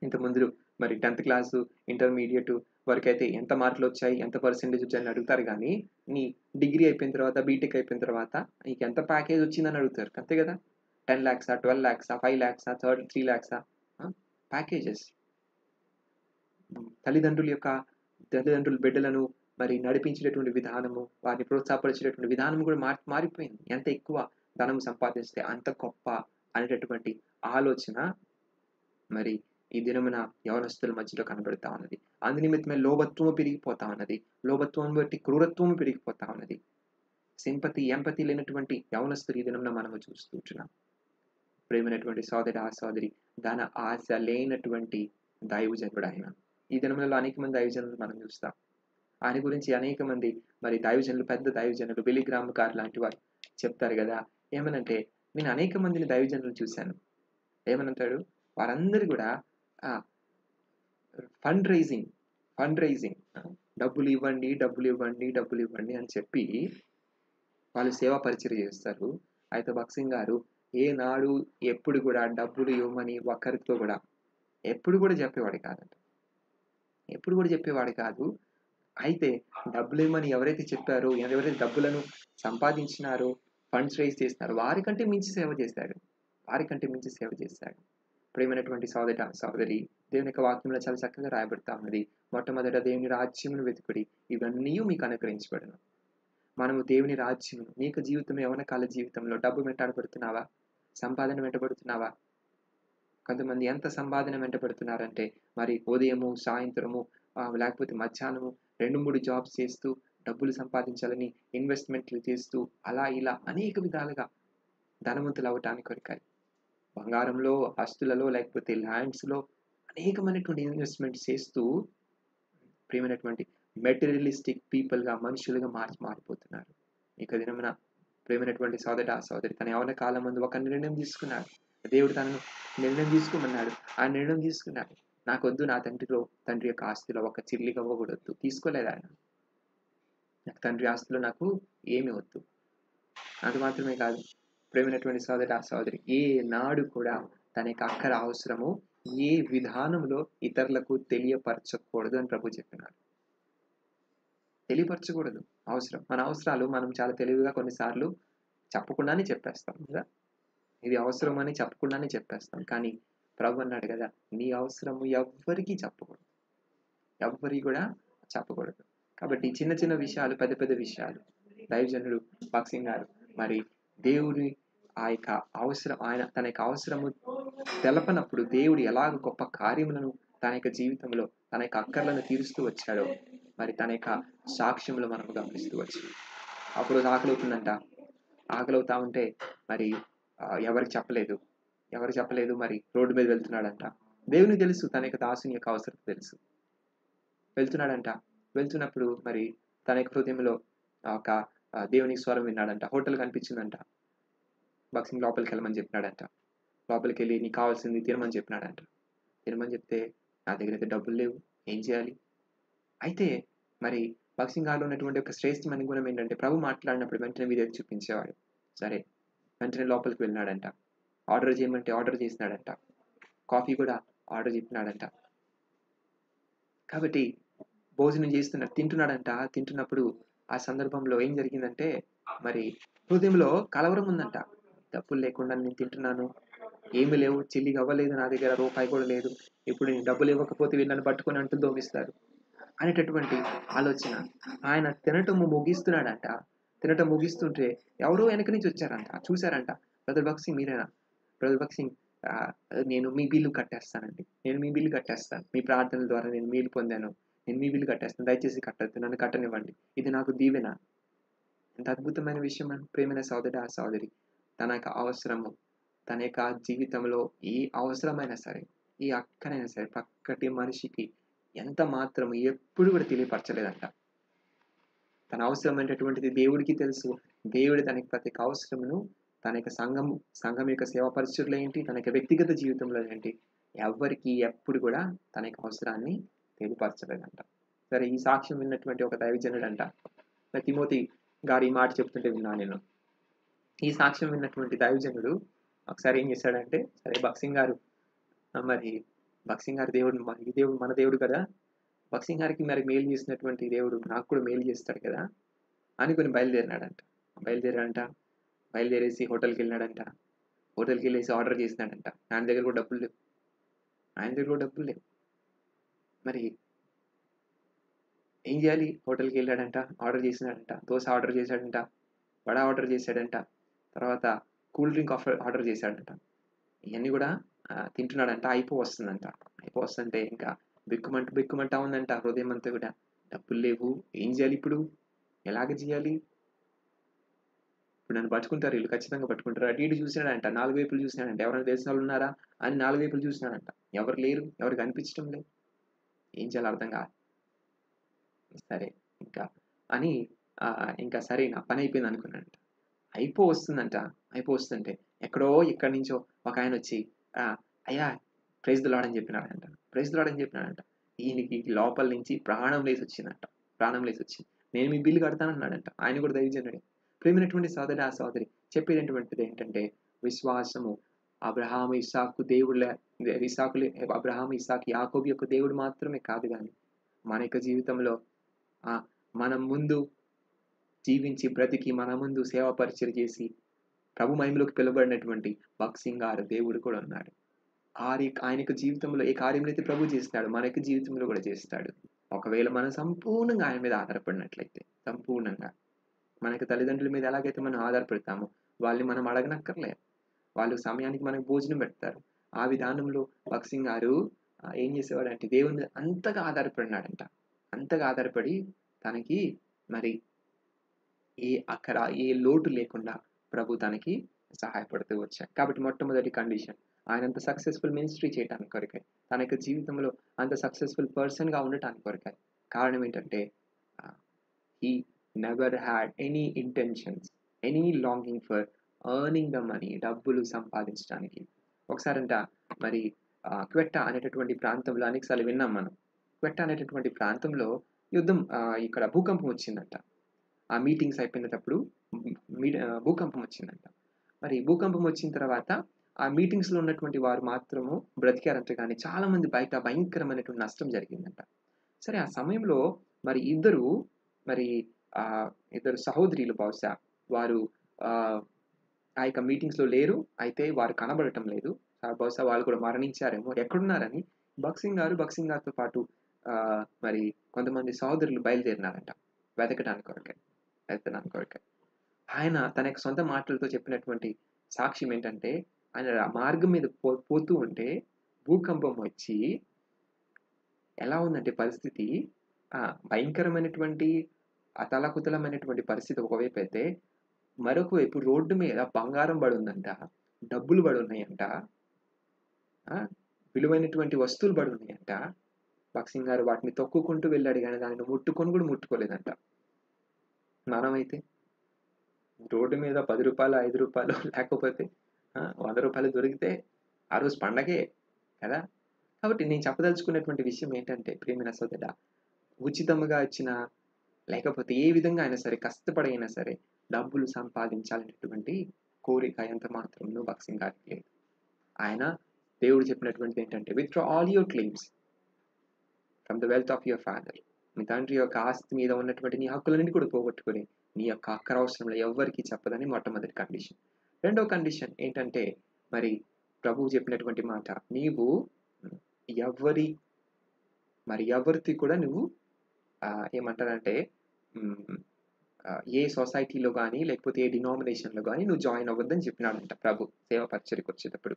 ఇంతకుముందు మరి 10th క్లాసు, ఇంటర్మీడియట్ వరకైతే ఎంత మార్కులు వచ్చాయి, ఎంత పర్సెంటేజ్ వచ్చాయని అడుగుతారు కానీ, నీ డిగ్రీ అయిపోయిన తర్వాత, బీటెక్ అయిపోయిన తర్వాత నీకు ఎంత ప్యాకేజ్ వచ్చిందని అడుగుతారు. అంతే కదా? 10 lakhs, 12 lakhs, 5 lakhs, 3 lakhs packages. తల్లిదండ్రుల బిడ్డలను మరి నడిపించేటటువంటి విధానము, వారిని ప్రోత్సాహపరిచేటటువంటి విధానం కూడా మారిపోయింది. ఎంత ఎక్కువ ధనం సంపాదిస్తే అంత గొప్ప అనేటటువంటి ఆలోచన మరి ఈ దినమున యవనస్తుల మధ్యలో కనబడతా ఉన్నది. అందు నిమిత్తమే లోభత్వము పెరిగిపోతా ఉన్నది. లోభత్వం బట్టి క్రూరత్వము పెరిగిపోతా ఉన్నది. ఎంపతి లేనటువంటి యవనస్తులు ఈ దినమున మనము చూస్తున్నాం. ప్రేమైనటువంటి సహోదరి, ధన ఆశ లేనటువంటి దైవజనుడు ఆయన. ఈ దినములలో అనేక మంది దైవజనులు మనం చూస్తాం. ఆయన గురించి అనేక మంది మరి దైవజనులు, పెద్ద దైవజనులు, బిల్లీ గ్రాహం గారు లాంటి వారు చెప్తారు కదా, ఏమనంటే, నేను అనేక మందిని దైవజనులు చూశాను. ఏమనంటాడు? వారందరూ కూడా ఫండ్ రైజింగ్, డబ్బులు ఇవ్వండి అని చెప్పి వాళ్ళు సేవా పరిచర్య చేస్తారు. అయితే భగత్ సింగ్ గారు ఏనాడు ఎప్పుడు కూడా డబ్బులు ఇవ్వమని ఒక్కరితో కూడా ఎప్పుడు కూడా చెప్పేవాడు కాదు. అయితే డబ్బులు ఇవ్వమని ఎవరైతే చెప్పారో, ఎవరైతే డబ్బులను సంపాదించినారో, ఫండ్స్ రైజ్ చేస్తున్నారో వారికంటే మించి సేవ చేశాడు. ప్రియమైనటువంటి సహోదరి, దేవుని యొక్క వాక్యంలో చాలా చక్కగా రాయబడతా ఉన్నది. మొట్టమొదట దేవుని రాజ్యమును వెతుకుడి, ఇవన్నీ మీకు అనుగ్రహించబడును. మనము దేవుని రాజ్యమును, నీకు జీవితం యవ్వన కాల జీవితంలో డబ్బు వెంటాడబడుతున్నావా? సంపాదన వెంటబడుతున్నావా? కొంతమంది ఎంత సంపాదన వెంటబడుతున్నారంటే మరి ఉదయము, సాయంత్రము లేకపోతే మధ్యాహ్నము 2, 3 జాబ్స్ చేస్తూ డబ్బులు సంపాదించాలని ఇన్వెస్ట్‌మెంట్‌లు చేస్తూ అలా ఇలా అనేక విధాలుగా ధనవంతులవ్వటానికి కొరకాయి. బంగారంలో, ఆస్తులలో లేకపోతే ల్యాండ్స్‌లో అనేకమైనటువంటి ఇన్వెస్ట్‌మెంట్స్ చేస్తూ ప్రియమైనటువంటి మెటీరియలిస్టిక్ పీపుల్‌గా మనుషులుగా మారిపోతున్నారు. ఇక దినమున ప్రియమైనటువంటి సోదరి తన యవ్వన కాలమందు ఒక నిర్ణయం తీసుకున్నాడు. దేవుడు తనను నిర్ణయం తీసుకోమన్నాడు. ఆ నిర్ణయం తీసుకున్నాడు. నాకొద్దు నా తండ్రి యొక్క ఆస్తిలో ఒక చిల్లి గవ్వ కూడా వద్దు. తీసుకోలేదాయన. నాకు తండ్రి ఆస్తిలో నాకు ఏమి వద్దు. అది మాత్రమే కాదు, ప్రియమైనటువంటి సోదరి ఏనాడు కూడా తన యొక్క అక్కర అవసరము ఏ విధానంలో ఇతరులకు తెలియపరచకూడదు అని ప్రభు చెప్పినాడు. తెలియపరచకూడదు అవసరం. మన అవసరాలు మనం చాలా తెలివిగా కొన్నిసార్లు చెప్పకుండానే చెప్పేస్తాం కదా! ఇది అవసరం అని చెప్పకుండానే చెప్పేస్తాం. కానీ ప్రభు అన్నాడు కదా, నీ అవసరము ఎవ్వరికీ చెప్పకూడదు. ఎవ్వరికి కూడా చెప్పకూడదు. కాబట్టి చిన్న చిన్న విషయాలు, పెద్ద పెద్ద విషయాలు దైవజనుడు భక్సింగ్ గారు మరి దేవుని ఆ యొక్క తన యొక్క అవసరము తెలపనప్పుడు దేవుడు ఎలాగ గొప్ప కార్యములను తన యొక్క జీవితంలో తన యొక్క అక్కర్లను తీరుస్తూ వచ్చాడో మరి తన యొక్క సాక్ష్యంలో మనము గమనిస్తూ వచ్చాం. అప్పుడు ఆకలి అవుతా ఉంటే మరి ఎవరికి చెప్పలేదు మరి రోడ్డు మీద వెళ్తున్నాడంట. దేవునికి తెలుసు తన యొక్క దాసుని యొక్క అవసరం తెలుసు. వెళ్తున్నప్పుడు మరి తన యొక్క హృదయంలో ఒక దేవుని స్వరం విన్నాడంట. హోటల్ కనిపించిందంట. భక్సింగ్ లోపలికి వెళ్ళమని చెప్పినాడంట. లోపలికి వెళ్ళి నీకు కావాల్సింది తినమని చెప్పినాడంట. తినమని చెప్తే నా దగ్గర అయితే డబ్బులు లేవు, ఏం చేయాలి? అయితే మరి భక్సింగ్ గారిలో ఉన్నటువంటి ఒక శ్రేష్టమైన గుణం ఏంటంటే ప్రభు మాట్లాడినప్పుడు వెంటనే విధేయత చూపించేవాడు. సరే వెంటనే లోపలికి వెళ్ళినాడంట. ఆర్డర్ చేయమంటే ఆర్డర్ చేసినాడంట. కాఫీ కూడా ఆర్డర్ చెప్పినాడంట. కాబట్టి భోజనం తింటున్నాడంట. తింటున్నప్పుడు ఆ సందర్భంలో ఏం జరిగిందంటే మరి హృదయంలో కలవరం ఉందంట. డబ్బులు లేకుండా నేను తింటున్నాను, ఏమి లేవు, చిల్లి అవ్వలేదు, నా దగ్గర రూపాయి కూడా లేదు, ఇప్పుడు నేను డబ్బులు ఇవ్వకపోతే వీళ్ళని పట్టుకొని అంటూ దోమిస్తారు అనేటటువంటి ఆలోచన. ఆయన తినటం ముగిస్తుంటే ఎవరో వెనక నుంచి వచ్చారంట, చూశారంట. బ్రదర్ భక్సింగ్ మీరేనా? బ్రదర్ భక్సింగ్ నేను మీ బిల్లు కట్టేస్తానండి, మీ ప్రార్థనల ద్వారా నేను మేలు పొందాను, నేను మీ బిల్లు కట్టేస్తాను, దయచేసి కట్టద్దు, నన్ను కట్టనివ్వండి, ఇది నాకు దీవెన. ఎంత అద్భుతమైన విషయం ప్రేమైన సోదరి. తన యొక్క అవసరము, తన యొక్క జీవితంలో ఏ అవసరమైనా సరే, ఏ అక్కనైనా సరే పక్కటి మనిషికి ఎంత మాత్రం ఎప్పుడు కూడా తెలియపరచలేదంట. తన అవసరమైనటువంటిది దేవుడికి తెలుసు. దేవుడు తనకి ప్రతి అవసరమును తన యొక్క సంఘం యొక్క సేవా పరిస్థితులు ఏంటి, తన యొక్క వ్యక్తిగత జీవితంలో ఏంటి, ఎవరికి ఎప్పుడు కూడా తన యొక్క అవసరాన్ని తెలియపరచలేదంట. సరే, ఈ సాక్ష్యం విన్నటువంటి ఒక దైవజనుడు అంట, తిమోతి గారు ఈ మాట చెప్తుంటే విన్నాను నేను. ఈ సాక్ష్యం విన్నటువంటి దైవజనుడు ఒకసారి ఏం చేశాడంటే, సరే భక్సింగ్ గారు మరి భక్సింగ్ గారి దేవుడు మన దేవుడు కదా, భక్సింగ్ గారికి మరి మేలు చేసినటువంటి దేవుడు నాకు కూడా మేలు చేస్తాడు కదా అనుకుని బయలుదేరేసి హోటల్కి వెళ్ళినాడంట. హోటల్కి వెళ్ళేసి ఆర్డర్ చేసినాడంట. ఆయన దగ్గర కూడా డబ్బులు లేవు. మరి ఏం చేయాలి? హోటల్కి వెళ్ళాడంట, ఆర్డర్ చేసినాడంట, దోశ ఆర్డర్ చేశాడంట, వడ ఆర్డర్ చేశాడంట, తర్వాత కూల్ డ్రింక్ ఆర్డర్ చేశాడంట. ఇవన్నీ కూడా తింటున్నాడంట. అయిపోవస్తుందంటే ఇంకా బిక్కుమంటా ఉందంట హృదయం అంతా కూడా. డబ్బులు లేవు, ఏం చేయాలి ఇప్పుడు? ఎలాగ చేయాలి? ఇప్పుడు నన్ను పట్టుకుంటారు, వీళ్ళు ఖచ్చితంగా పట్టుకుంటారు. అటు ఇటు చూసినాడంట, 4 వైపులు చూసినాడంట, ఎవరైనా తెలిసిన వాళ్ళు ఉన్నారా అని 4 వైపులు చూసినాడంట. ఎవరు లేరు, ఎవరు కనిపించడం లేదు. ఏం చేయాలో అర్థం కాదు. సరే ఇంకా సరే నా పని అయిపోయింది అనుకున్నాడంట. అయిపోవస్తుంటే ఎక్కడో ఇక్కడి నుంచో ఒక ఆయన వచ్చి అయ్యా ప్రైజ్ ది లార్డ్ అని చెప్పినాడంట. ఈయనకి లోపల నుంచి ప్రాణం లేసి వచ్చిందంట. నేను మీ బిల్లు కడతానన్నాడంట. ఆయన కూడా దైవజనుడే. ప్రేమైనటువంటి సోదరి చెప్పేటటువంటిది ఏంటంటే, విశ్వాసము అబ్రహాము ఇస్సాకు యాకోబు యొక్క దేవుడు మాత్రమే కాదు, కానీ మన యొక్క జీవితంలో మన ముందు జీవించి బ్రతికి మన ముందు సేవా పరిచయం చేసి ప్రభు మహిమలోకి పిలువబడినటువంటి భక్సింగ్ గారు దేవుడు కూడా ఉన్నాడు. ఆయన యొక్క జీవితంలో ఏ కార్యమైతే ప్రభు చేస్తాడు, మన యొక్క జీవితంలో కూడా చేస్తాడు. ఒకవేళ మనం సంపూర్ణంగా ఆయన మీద ఆధారపడినట్లయితే, సంపూర్ణంగా మనకి తల్లిదండ్రుల మీద ఎలాగైతే మనం ఆధారపడతామో, వాళ్ళని మనం అడగనక్కర్లే. వాళ్ళు సమయానికి మనకు భోజనం పెడతారు. ఆ విధానంలో భగత్ సింగ్ గారు ఏం చేసేవాడంటే దేవుని మీద అంతగా ఆధారపడినాడంట. అంతగా ఆధారపడి తనకి మరి అక్కడ ఏ లోటు లేకుండా ప్రభు తనకి సహాయపడుతూ వచ్చాడు. కాబట్టి మొట్టమొదటి కండిషన్ ఆయనంత సక్సెస్‌ఫుల్ మినిస్ట్రీ చేయటానికి కొరకై. తన యొక్క జీవితంలో అంత సక్సెస్‌ఫుల్ పర్సన్‌గా ఉండటానికి కొరకై. కారణం ఏంటంటే ah, he never had any intentions, any longing for earning the money డబ్బులు సంపాదించడానికి. ఒకసారంట మరి క్వెట్టా అనేటటువంటి ప్రాంతంలో అనేక సార్లు విన్నాం మనం. క్వెట్టా అనేటటువంటి ప్రాంతంలో ఇక్కడ భూకంపం వచ్చిందంట. ఆ మీటింగ్స్ అయిపోయినప్పుడు భూకంపం వచ్చిందంట. మరి భూకంపం వచ్చిన తర్వాత ఆ మీటింగ్స్‌లో ఉన్నటువంటి వారు మాత్రము బ్రతికారంట గానీ చాలా మంది బయట భయంకరమైనటువంటి నష్టం జరిగిందంట. సరే ఆ సమయంలో మరి మరి ఇద్దరు సహోదరీలు బహుశా వారు ఆహ్, ఆ యొక్క మీటింగ్స్‌లో లేరు. అయితే వారు కనబడటం లేదు. బహుశా వాళ్ళు కూడా మరణించారేమో! ఎక్కడున్నారని భగత్ సింగ్ గారితో పాటు మరి కొంతమంది సహోదరులు బయలుదేరినారంట వెతకడానికి కొరకై. వెతకడానికి కొరకై. ఆయన తన యొక్క సొంత మాటలతో చెప్పినటువంటి సాక్ష్యం ఏంటంటే, ఆయన ఆ మార్గం మీద పోతూ ఉంటే భూకంపం వచ్చి ఎలా ఉందంటే పరిస్థితి భయంకరమైనటువంటి అతలాకుతలమైనటువంటి పరిస్థితి ఒకవైపైతే, మరొక వైపు రోడ్డు మీద బంగారం పడుందంట. డబ్బులు పడున్నాయంట. ఆ! విలువైనటువంటి వస్తువులు పడున్నాయంట. భగత్ సింగ్ గారు వాటిని తొక్కుకుంటూ వెళ్ళాడు గానీ, దానిని ముట్టుకొని కూడా ముట్టుకోలేదంట. మనమైతే రోడ్డు మీద రూ. 10, రూ. 5 లేకపోతే రూ. 100 దొరికితే ఆ రోజు పండగే కదా! కాబట్టి నేను చెప్పదలుచుకున్నటువంటి విషయం ఏంటంటే ప్రియమైన సోదరా, ఉచితముగా ఇచ్చిన లేకపోతే ఏ విధంగా అయినా సరే కష్టపడి అయినా సరే డబ్బులు సంపాదించాలనేటువంటి కోరిక ఎంత మాత్రమును భగత్ సింగ్ గారికి లేదు. ఆయన దేవుడు చెప్పినటువంటిది ఏంటంటే withdraw all your claims from the wealth of your father. మీ తండ్రి యొక్క ఆస్తి మీద ఉన్నటువంటి నీ హక్కులన్నీ కూడా పోగొట్టుకొని నీ యొక్క అక్కరవసరంలో ఎవ్వరికీ చెప్పదని మొట్టమొదటి కండిషన్. రెండో కండిషన్ ఏంటంటే మరి ప్రభువు చెప్పినటువంటి మాట నీవు ఎవ్వరి ఎవరిది కూడా నువ్వు ఏమంటారంటే హ్మ్. ఏ సొసైటీలో గాని, లేకపోతే ఏ డినామినేషన్‌లో గాని నువ్వు జాయిన్ అవ్వద్దని చెప్పినాడంట ప్రభు సేవా పరిచర్యకొచ్చేటప్పుడు.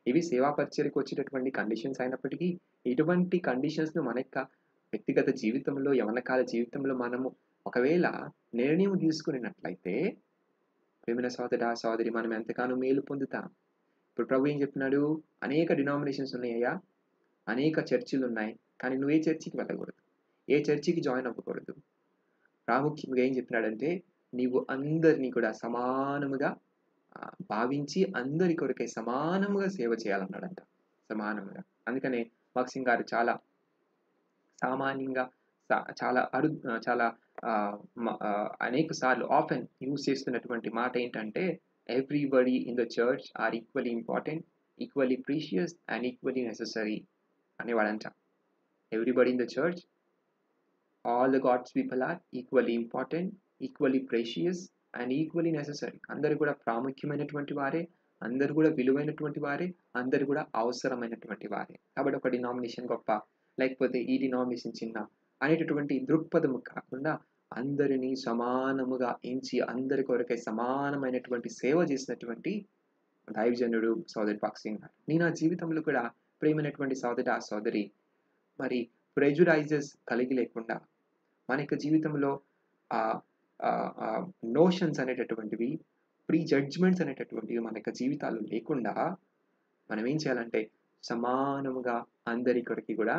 ఇవి సేవా పరిచర్యకొచ్చేటటువంటి కండిషన్స్ అయినప్పటికీ, ఇటువంటి కండిషన్స్‌ను మన యొక్క వ్యక్తిగత జీవితంలో, యవ్వనకాల జీవితంలో మనము ఒకవేళ నిర్ణయం తీసుకున్నట్లయితే, ప్రియమైన సోదరా, సోదరి మనం ఎంతగానో మేలు పొందుతాం. ఇప్పుడు ప్రభు ఏం చెప్తున్నాడు? అనేక డినామినేషన్స్ ఉన్నాయ్యా, అనేక చర్చిలున్నాయి. కానీ నువ్వు ఏ చర్చికి వెళ్ళకూడదు. ఏ చర్చికి జాయిన్ అవ్వకూడదు. ప్రాముఖ్యంగా ఏం చెప్పినాడంటే, నీవు అందరిని కూడా సమానముగా భావించి అందరి కొరకై సమానముగా సేవ చేయాలన్నాడంట. సమానముగా. అందుకనే భగత్ సింగ్ గారు చాలా సామాన్యంగా చాలా అనేక సార్లు ఆఫెన్ యూజ్ చేస్తున్నటువంటి మాట ఏంటంటే, everybody in the church are equally important, equally precious and equally necessary అనేవాడంట. Everybody in the church, all the God's people are equally important, equally precious and equally necessary. అందరూ కూడా ప్రాముఖ్యమైనటువంటి వారే, అందరూ కూడా విలువైనటువంటి వారే, అందరూ కూడా అవసరమైనటువంటి వారే. కాబట్టి ఒక డినామినేషన్ గొప్ప, లేకపోతే ఈ డినామినేషన్ చిన్న అనేటటువంటి దృక్పథము కాకుండా అందరినీ సమానముగా ఎంచి అందరి కొరకై సమానమైనటువంటి సేవ చేసినటువంటి దైవజనుడు సోదరి భగత్ సింగ్ గారు. నీ నా జీవితంలో కూడా ప్రియమైనటువంటి సోదరా, సోదరి మరి ప్రెజుడైజెస్ కలిగి లేకుండా మన యొక్క జీవితంలో నోషన్స్ అనేటటువంటివి, ప్రీ జడ్జ్‌మెంట్స్ అనేటటువంటివి మన యొక్క జీవితాల్లో లేకుండా మనం ఏం చేయాలంటే సమానముగా అందరి కొరకి కూడా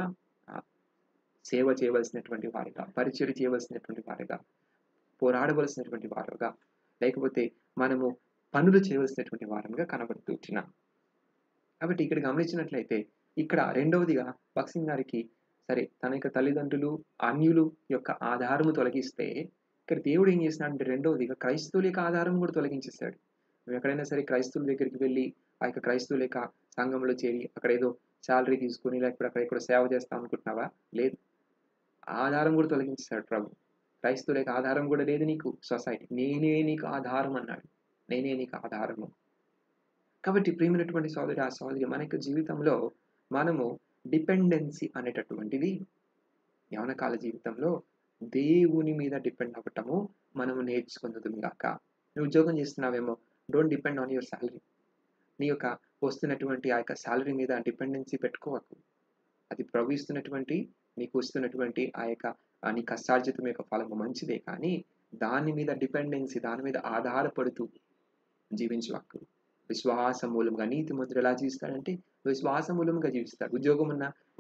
సేవ చేయవలసినటువంటి వారిగా, పరిచర్య చేయవలసినటువంటి వారిగా, పోరాడవలసినటువంటి వారుగా, లేకపోతే మనము పనులు చేయవలసినటువంటి వారంగా కనబడుతూ ఉంటున్నాం. కాబట్టి ఇక్కడ గమనించినట్లయితే ఇక్కడ రెండవదిగా భగత్ సింగ్ గారికి సరే తన యొక్క తల్లిదండ్రులు, అన్యులు యొక్క ఆధారము తొలగిస్తే, ఇక్కడ దేవుడు ఏం చేసినాడంటే రెండవదిగా క్రైస్తవుల యొక్క ఆధారం కూడా తొలగించేసాడు. నువ్వు ఎక్కడైనా సరే క్రైస్తవుల దగ్గరికి వెళ్ళి, ఆ యొక్క క్రైస్తవుల యొక్క సంఘంలో చేరి, అక్కడ ఏదో సాలరీ తీసుకొని, లేకపోతే అక్కడ ఎక్కడో సేవ చేస్తాం అనుకుంటున్నావా? లేదు. ఆధారం కూడా తొలగించేసాడు ప్రభు. క్రైస్తవుల యొక్క ఆధారం కూడా లేదు నీకు సొసైటీ. నేనే నీకు ఆధారం అన్నాడు. నేనే నీకు ఆధారము. కాబట్టి ప్రియమైనటువంటి సోదరి, మన యొక్క జీవితంలో మనము డిపెండెన్సీ అనేటటువంటిది యవనకాల జీవితంలో దేవుని మీద డిపెండ్ అవ్వటము మనము నేర్చుకుందుము గాక. నువ్వు ఉద్యోగం చేస్తున్నావేమో, don't depend on your salary. నీ యొక్క వస్తున్నటువంటి ఆ యొక్క సాలరీ మీద డిపెండెన్సీ పెట్టుకోవకు. అది ప్రభు ఇస్తున్నటువంటి, నీకు వస్తున్నటువంటి ఆ యొక్క నీ కష్టార్జితం యొక్క ఫలము మంచిదే, కానీ దాని మీద డిపెండెన్సీ, దాని మీద ఆధారపడుతూ జీవించవకు. విశ్వాస మూలంగా నీతిమంతుడు ఎలా జీవిస్తాడంటే విశ్వాస మూలంగా జీవిస్తాడు.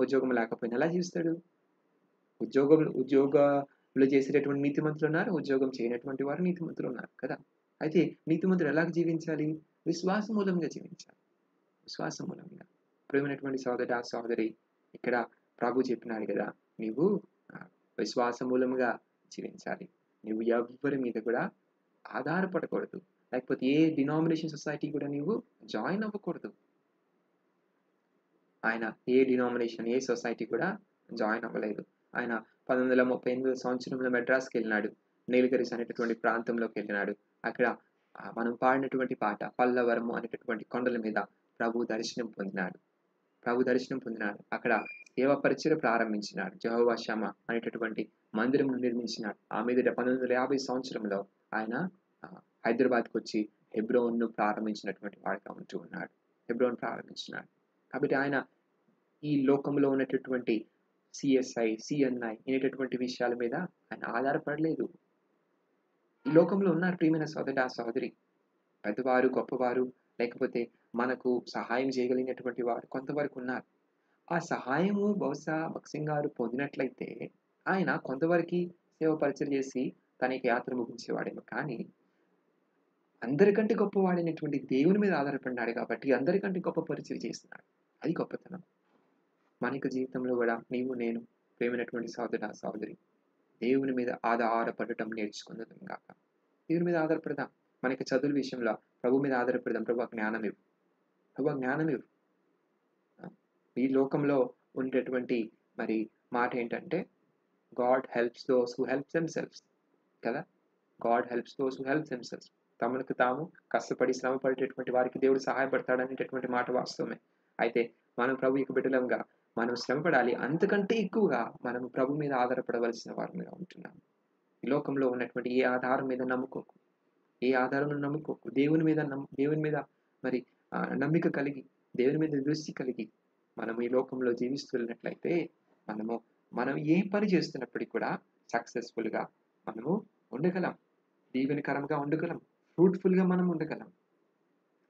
ఉద్యోగం లేకపోయినా ఎలా జీవిస్తాడు? ఉద్యోగంలో చేసేటటువంటి నీతిమంతులు ఉన్నారు, ఉద్యోగం చేయనటువంటి వారు నీతిమంతులు ఉన్నారు కదా. అయితే నీతిమంతుడు ఎలాగ జీవించాలి? విశ్వాస మూలంగా జీవించాలి. విశ్వాసం మూలంగా. ప్రియమైనటువంటి సహోదరి, ఇక్కడ ప్రభు చెప్పినాడు కదా, నీవు విశ్వాస మూలంగా జీవించాలి. నువ్వు ఎవ్వరి మీద కూడా ఆధారపడకూడదు. లేకపోతే ఏ డినామినేషన్ సొసైటీ కూడా నీవు జాయిన్ అవ్వకూడదు. ఆయన ఏ డినామినేషన్, ఏ సొసైటీ కూడా జాయిన్ అవ్వలేదు. ఆయన 1938 సంవత్సరంలో మెడ్రాస్కి వెళ్ళినాడు. నీలగిరిస్ అనేటటువంటి ప్రాంతంలోకి వెళ్ళినాడు. అక్కడ మనం పాడినటువంటి పాట పల్లవరము అనేటటువంటి కొండల మీద ప్రభు దర్శనం పొందినాడు. అక్కడ సేవ పరిచయం ప్రారంభించినాడు. యెహోవా షమ్మా అనేటటువంటి మందిరం నిర్మించినాడు. ఆ మీదట 1950 సంవత్సరంలో ఆయన హైదరాబాద్కి వచ్చి హెబ్రోన్ను ప్రారంభించినటువంటి వాడుగా ఉంటూ ఉన్నాడు. హెబ్రోన్ ప్రారంభించినాడు. కాబట్టి ఆయన ఈ లోకంలో ఉన్నటువంటి సిఎస్ఐ, సిఎన్ఐ అనేటటువంటి విషయాల మీద ఆయన ఆధారపడలేదు. ఈ లోకంలో ఉన్నారు ప్రియమైన సహోదరి, పెద్దవారు, గొప్పవారు, లేకపోతే మనకు సహాయం చేయగలిగినటువంటి వారు కొంతవరకు ఉన్నారు. ఆ సహాయము బహుశా భక్సింగ్ గారు పొందినట్లయితే ఆయన కొంతవరకు సేవ పరిచయం చేసి తన యొక్క యాత్ర ముగించేవాడేమో. కానీ అందరికంటే గొప్పవాడైనటువంటి దేవుని మీద ఆధారపడినాడు కాబట్టి అందరికంటే గొప్ప పరిచయం చేస్తున్నాడు. అది గొప్పతనం. మన యొక్క జీవితంలో కూడా నీవు, నేను ప్రేమైనటువంటి సహోదరి, దేవుని మీద ఆధారపడటం నేర్చుకుందాం కాక. దేవుని మీద ఆధారపడదాం. మనకి చదువుల విషయంలో ప్రభు మీద ఆధారపడదాం. ప్రభు జ్ఞానం ఇవ్వు. ఈ లోకంలో ఉండేటువంటి మరి మాట ఏంటంటే God helps those who help themselves కదా. God helps those who help themselves. తమకు తాము కష్టపడి శ్రమ పడేటటువంటి వారికి దేవుడు సహాయపడతాడు అనేటటువంటి మాట వాస్తవమే. అయితే మనం ప్రభు యొక్క బిడ్డలంగా మనం శ్రమపడాలి. అంతకంటే ఎక్కువగా మనం ప్రభు మీద ఆధారపడవలసిన వారిగా ఉంటున్నాం. ఈ లోకంలో ఉన్నటువంటి ఏ ఆధారం మీద నమ్ముకోకు. దేవుని మీద మరి నమ్మిక కలిగి, దేవుని మీద దృష్టి కలిగి మనం ఈ లోకంలో జీవిస్తున్నట్లయితే మనం ఏ పని చేస్తున్నప్పటికీ కూడా సక్సెస్ఫుల్గా మనము ఉండగలం, దీవెనకరంగా ఉండగలం, ఫ్రూట్ఫుల్గా మనం ఉండగలం.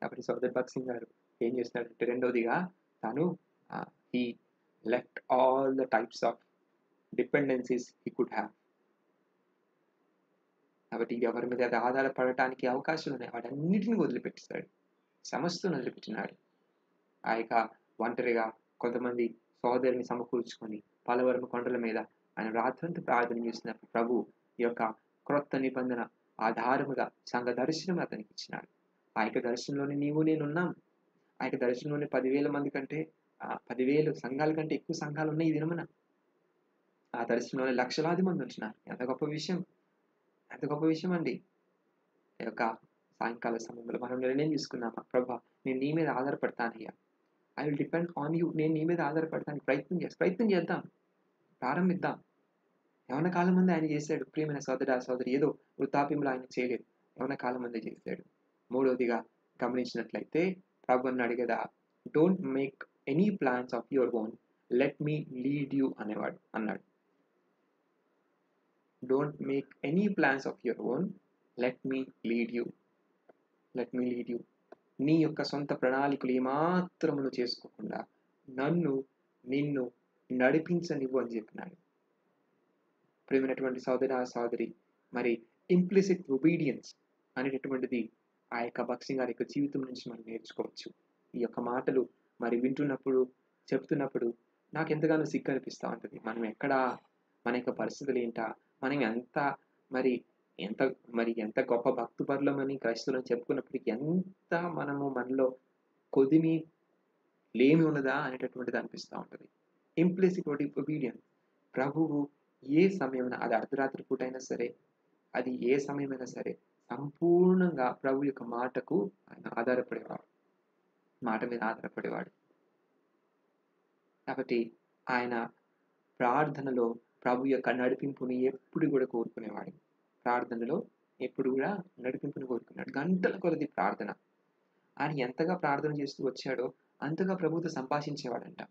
కాబట్టి సోదర్ భక్సింగ్ గారు ఏం చేస్తున్నాడంటే రెండవదిగా తాను he left all the types of dependencies he could have. కాబట్టి ఎవరి మీద ఆధారపడటానికి అవకాశాలు ఉన్నాయి వాటన్నిటిని వదిలిపెట్టాడు. సమస్తను వదిలిపెట్టినాడు. ఆ యొక్క ఒంటరిగా కొంతమంది సోదరుని సమకూర్చుకొని పలవరము కొండల మీద ఆయన రాత్రంతా ప్రార్థన చేసినప్పుడు ప్రభు ఈ యొక్క క్రొత్త నిబంధన ఆధారముగా సంఘ దర్శనం అతనికి ఇచ్చినాడు. ఆ యొక్క దర్శనంలోనే నీవు నేను ఉన్నాం. ఆ యొక్క దర్శనంలోనే 10,000 మంది కంటే 10,000 సంఘాల కంటే ఎక్కువ సంఘాలు ఉన్నాయి ఈ దినమున. ఆ దర్శనంలోనే లక్షలాది మంది ఉంటున్నారు. ఎంత గొప్ప విషయం అండి. ఈ యొక్క సాయంకాల సమయంలో మనం నిర్ణయం తీసుకున్నామా, ప్రభా నేను నీ మీద ఆధారపడతానయ్యా, I will depend on you. నేను నీ మీద ఆధారపడతానికి ప్రయత్నం చేద్దాం, ప్రారంభిద్దాం. యవన కాలం మంది ఆయన చేశాడు. ప్రియమైన సోదరి, ఏదో వృద్ధాప్యంలో ఆయన చేయలేదు, యవన కాలం మంది చేశాడు. మూడవదిగా గమనించినట్లయితే ప్రభు అన్నాడు కదా, don't make any plans of your own, let me lead you అన్నాడు. Don't make any plans of your own, let me lead you. నీ యొక్క సొంత ప్రణాళికలు ఏమాత్రమును చేసుకోకుండా నిన్ను నడిపించనివ్వు అని చెప్పినాడు. ప్రియమైనటువంటి సోదరి, మరి ఇంప్లిసిట్ ఒబీడియన్స్ అనేటటువంటిది ఆ యొక్క భక్సింగ్ గారి యొక్క జీవితం నుంచి మనం నేర్చుకోవచ్చు. ఈ యొక్క మాటలు మరి వింటున్నప్పుడు, చెప్తున్నప్పుడు నాకు ఎంతగానో సిగ్గు అనిపిస్తూ ఉంటుంది. మనం ఎక్కడా, మన యొక్క పరిస్థితులు ఏంటా, మనం ఎంత గొప్ప భక్తుపరులమని క్రైస్తవులను చెప్పుకున్నప్పటికీ ఎంత మనలో కొద్దిమి లేమి ఉన్నదా అనేటటువంటిది అనిపిస్తూ ఉంటుంది. Implicit obedience. ప్రభువు ఏ సమయమైనా, అది అర్ధరాత్రి పూట అయినా సరే, అది ఏ సమయమైనా సరే, సంపూర్ణంగా ప్రభు యొక్క మాటకు ఆయన మాట మీద ఆధారపడేవాడు. కాబట్టి ఆయన ప్రార్థనలో ప్రభు యొక్క నడిపింపుని ఎప్పుడు కూడా కోరుకునేవాడు. ప్రార్థనలో ఎప్పుడు కూడా నడిపింపుని కోరుకున్నాడు. గంటల కొలది ప్రార్థన. ఆయన ఎంతగా ప్రార్థన చేస్తూ వచ్చాడో అంతగా ప్రభువుతో సంభాషించేవాడంట.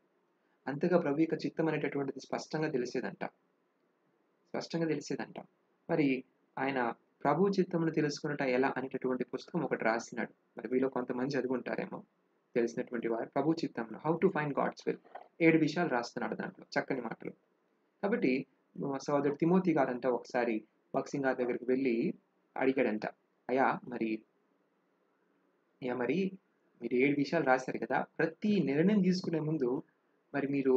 అంతగా ప్రభు యొక్క చిత్తం అనేటటువంటిది స్పష్టంగా తెలిసేదంట. మరి ఆయన ప్రభు చిత్తమును తెలుసుకొనుట ఎలా అనేటటువంటి పుస్తకం ఒకటి రాసినాడు. మరి మీలో కొంతమంది చదివుంటారేమో తెలిసినటువంటి వారు. ప్రభు చిత్తంలో how to find God's will 7 విషయాలు రాస్తున్నాడు దాంట్లో చక్కని మాటలు. కాబట్టి సోదరుడు తిమోతి గారంట ఒకసారి భక్సింగ్ గారి దగ్గరికి వెళ్ళి అడిగాడంట, అయ్యా మరి మీరు 7 విషయాలు రాశారు కదా, ప్రతి నిర్ణయం తీసుకునే ముందు మరి మీరు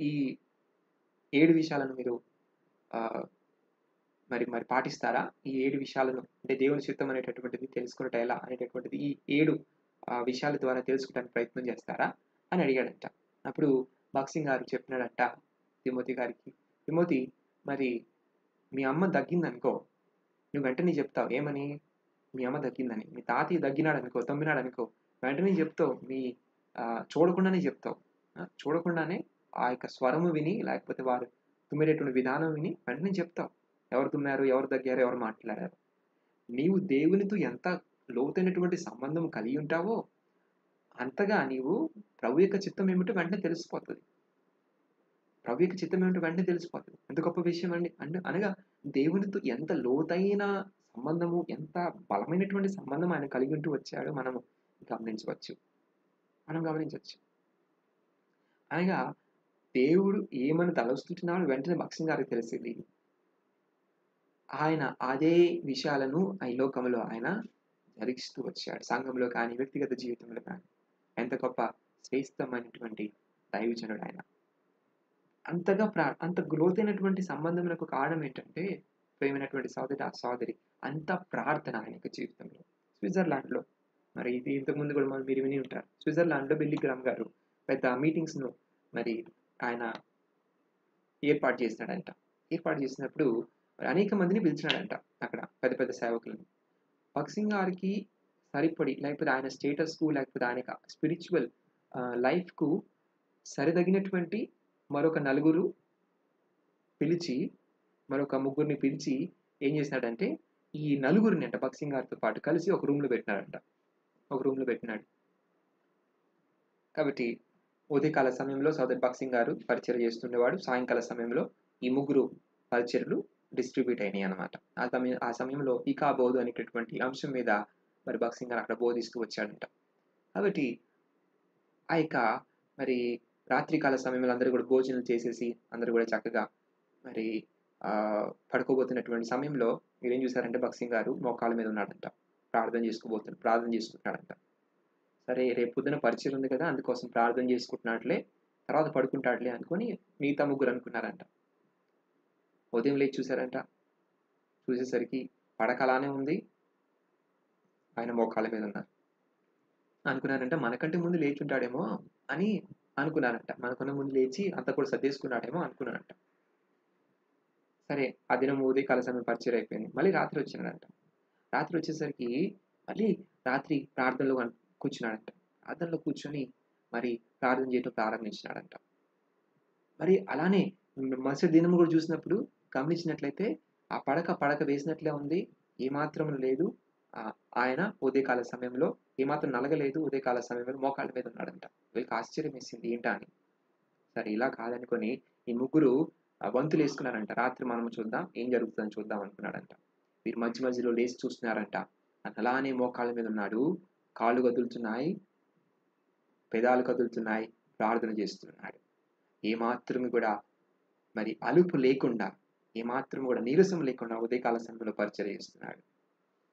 ఈ 7 విషయాలను మీరు మరి పాటిస్తారా? ఈ 7 విషయాలను అంటే దేవుని చిత్తం అనేటటువంటిది తెలుసుకొనుట ఎలా అనేటటువంటిది ఈ 7 విషయాల ద్వారా తెలుసుకోవడానికి ప్రయత్నం చేస్తారా అని అడిగాడంట. అప్పుడు భక్సింగ్ గారు చెప్పినాడంట తిమోతి గారికి, తిమోతి మరి మీ అమ్మ దగ్గిందనుకో, నువ్వు వెంటనే చెప్తావు ఏమని? మీ అమ్మ దగ్గిందని. మీ తాతయ్య దగ్గినాడనుకో, తుమ్మినాడనుకో, వెంటనే చెప్తావు. చూడకుండానే చెప్తావు. చూడకుండానే ఆ యొక్క స్వరము విని లేకపోతే వారు తుమ్మేటటువంటి విధానం విని వెంటనే చెప్తావు. ఎవరు తుమ్మారు, ఎవరు దగ్గారు, ఎవరు మాట్లాడారు. నీవు దేవునితో ఎంత లోతైనటువంటి సంబంధం కలిగి ఉంటావో అంతగా నీవు ప్రభు యొక్క చిత్తం ఏమిటో వెంటనే తెలిసిపోతుంది. ప్రభు యొక్క చిత్తం ఏమిటో వెంటనే తెలిసిపోతుంది. ఎంత గొప్ప విషయం అండి. అనగా దేవునితో ఎంత లోతైన సంబంధము, ఎంత బలమైనటువంటి సంబంధం ఆయన కలిగి ఉంటూ వచ్చాడో మనం గమనించవచ్చు. అనగా దేవుడు ఏమని తలస్తున్నాడో వెంటనే భక్సింగ్ గారికి తెలిసింది. ఆయన అదే విషయాలను ఈ లోకంలో ఆయన జరిగిస్తూ వచ్చాడు. సంఘంలో కానీ, వ్యక్తిగత జీవితంలో కానీ. ఎంత గొప్ప శ్రేష్టమైనటువంటి దైవజనుడు ఆయన. అంత లోతైనటువంటి సంబంధమునకు కారణం ఏంటంటే, ప్రియమైనటువంటి సోదరి అంత ప్రార్థన ఆయన యొక్క జీవితంలో. స్విట్జర్లాండ్‌లో మరి ఇది ఇంతకుముందు కూడా మీరు విని ఉంటారు. స్విట్జర్లాండ్‌లో బిల్లీ గ్రామ్ గారు పెద్ద మీటింగ్స్‌ను మరి ఆయన ఏర్పాటు చేసినప్పుడు అనేక మందిని పిలిచినాడంట అక్కడ పెద్ద పెద్ద సేవకులను. భక్సింగ్ గారికి సరిపడి లేకపోతే ఆయన స్టేటస్‌కు లేకపోతే ఆయన స్పిరిచువల్ లైఫ్‌కు సరిదగినటువంటి మరొక ముగ్గురిని పిలిచి ఏం చేసినాడంటే ఈ నలుగురిని అంట భక్సింగ్ గారితో పాటు కలిసి ఒక రూమ్‌లో పెట్టినాడు. కాబట్టి ఉదయకాల సమయంలో సోదరు భక్సింగ్ గారు పరిచర్య చేస్తుండేవాడు. సాయంకాల సమయంలో ఈ ముగ్గురు పరిచర్యలు డిస్ట్రిబ్యూట్ అయినాయి అన్నమాట. ఆ సమయంలో ఇకాబోధు అనేటటువంటి అంశం మీద మరి భక్సింగ్ గారు అక్కడ బోధిస్తూ వచ్చాడంట. కాబట్టి ఆ యొక్క మరి రాత్రికాల సమయంలో అందరూ కూడా భోజనం చేసేసి అందరూ కూడా చక్కగా మరి పడుకోబోతున్నటువంటి సమయంలో మీరేం చూసారంటే భక్సింగ్ గారు మోకాళ్ళ మీద ఉన్నాడంట. ప్రార్థన చేసుకుంటున్నాడంట. సరే రేపు పొద్దున పరిచయం ఉంది కదా, అందుకోసం ప్రార్థన చేసుకుంటున్నట్లే, తర్వాత పడుకుంటాడులే అనుకొని మిగతా ముగ్గురు అనుకున్నారంట. ఉదయం లేచి చూసేసరికి పడక అలానే ఉంది, ఆయన మోకాళ్ళ మీద ఉన్నారు. అనుకున్నారంట మనకంటే ముందు లేచి ఉంటాడేమో అని అనుకున్నారంట. మనకన్నా ముందు లేచి అంతా కూడా సర్దేసుకున్నాడేమో అనుకున్నారంట. సరే ఆ దినం ఉదయకాల సమయం పరిచయం అయిపోయింది. మళ్ళీ రాత్రి వచ్చినాడంట. రాత్రి వచ్చేసరికి మళ్ళీ రాత్రి ప్రార్థనలో కూర్చున్నాడంట. ప్రార్థనలో కూర్చొని మరి ప్రార్థన చేయడం ప్రారంభించినాడంట. మరి అలానే మరుసటి దినం కూడా చూసినప్పుడు గమనించినట్లయితే ఆ పడక వేసినట్లే ఉంది, ఏమాత్రం లేదు. ఆయన ఉదయకాల సమయంలో ఏమాత్రం నలగలేదు. ఉదయకాల సమయంలో మోకాళ్ళ మీద ఉన్నాడంట. వీళ్ళకి ఆశ్చర్యం వేసింది ఏంటా అని. సరే ఇలా కాదనుకొని ఈ ముగ్గురు వంతులు వేసుకున్నారంట. రాత్రి మనం చూద్దాం ఏం జరుగుతుందని చూద్దాం అనుకున్నాడంట. వీరు మధ్యలో లేచి చూస్తున్నారంట. అలానే మోకాళ్ళ మీద ఉన్నాడు. కాళ్ళు కదులుతున్నాయి, పెదాలు కదులుతున్నాయి, ప్రార్థన చేస్తున్నాడు. ఏమాత్రం కూడా మరి అలుపు లేకుండా, ఏమాత్రం కూడా నీరసం లేకుండా ఉదయకాల సమయంలో పరిచర్య చేస్తున్నాడు.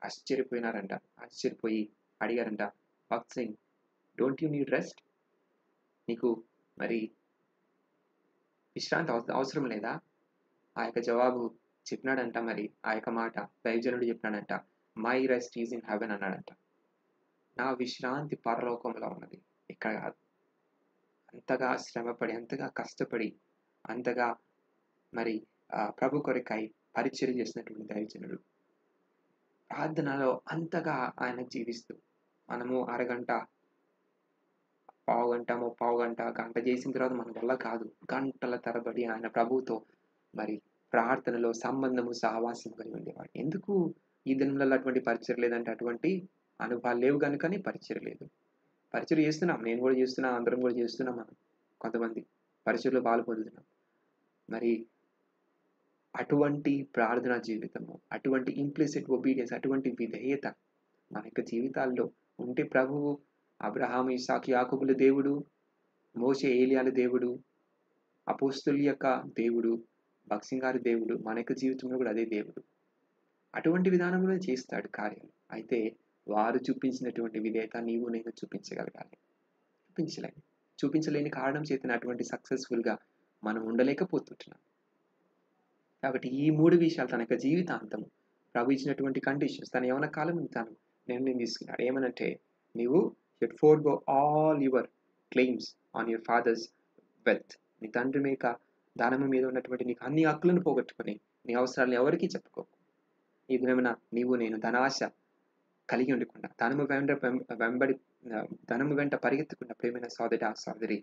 ఆశ్చర్యపోయి అడిగారంట, భక్సింగ్, డోంట్ యూ నీడ్ రెస్ట్? నీకు మరి విశ్రాంతి అవసరం లేదా? ఆ యొక్క జవాబు చెప్పినాడంట. మరి ఆ యొక్క మాట దైవజనుడు చెప్పినాడంట, my rest is in heaven అన్నాడంట. నా విశ్రాంతి పరలోకంలో ఉన్నది, ఇక్కడ కాదు. అంతగా శ్రమపడి, అంతగా కష్టపడి, అంతగా మరి ప్రభు కొరకై పరిచర్య చేసినటువంటి దైవజనుడు ప్రార్థనలో అంతగా ఆయన జీవిస్తూ, మనము అరగంట, పావుగంట, గంట చేసిన తర్వాత మన వల్ల కాదు. గంటల తరబడి ఆయన ప్రభువుతో మరి ప్రార్థనలో సంబంధము, సహవాసం కలిగి ఉండేవాడు. ఎందుకు ఈ దినంలలో అటువంటి పరిచయం లేదంటే, అటువంటి అనుభవాలు లేవు గనుకనే పరిచయం లేదు. పరిచయం చేస్తున్నాం. నేను కూడా చేస్తున్నా. అందరం కూడా చేస్తున్నాం మనం. కొంతమంది పరిచర్యలో పాలుపొందుతున్నాం. మరి అటువంటి ప్రార్థనా జీవితము, అటువంటి ఇంప్లిసిట్ ఒబీడియన్స్, అటువంటి విధేయత మన యొక్క జీవితాల్లో ఉంటే ప్రభువు అబ్రహాము, ఇస్సాకు, యాకోబుల దేవుడు, మోషే, ఏలియాల దేవుడు, అపోస్తలుల యొక్క దేవుడు, భక్సింగ్ గారి దేవుడు, మన యొక్క జీవితంలో కూడా అదే దేవుడు. అటువంటి విధానంలో చేస్తాడు కార్యాలు. అయితే వారు చూపించినటువంటి విధేయత నీవు నేను చూపించగలగాలి. చూపించలేని కారణం చేతన అటువంటి సక్సెస్ఫుల్గా మనం ఉండలేకపోతుంటున్నాం. కాబట్టి ఈ 3 విషయాలు తన యొక్క జీవితాంతం ప్రభు ఇచ్చినటువంటి కండిషన్స్, తన యవ్వన కాలం తాను నిర్ణయం తీసుకున్నాడు. ఏమనంటే, నీవు should forgo all your claims on your father's wealth. నీ తండ్రి మీద ధనము మీద ఉన్నటువంటి నీకు అన్ని హక్కులను పోగొట్టుకొని నీ అవసరాలను ఎవరికీ చెప్పుకోకు. ఈ దినమున నీవు నేను ధనాశ కలిగి ఉండకుండా, ధనము వెంట పరిగెత్తకుండా ప్రేమైన సోదరి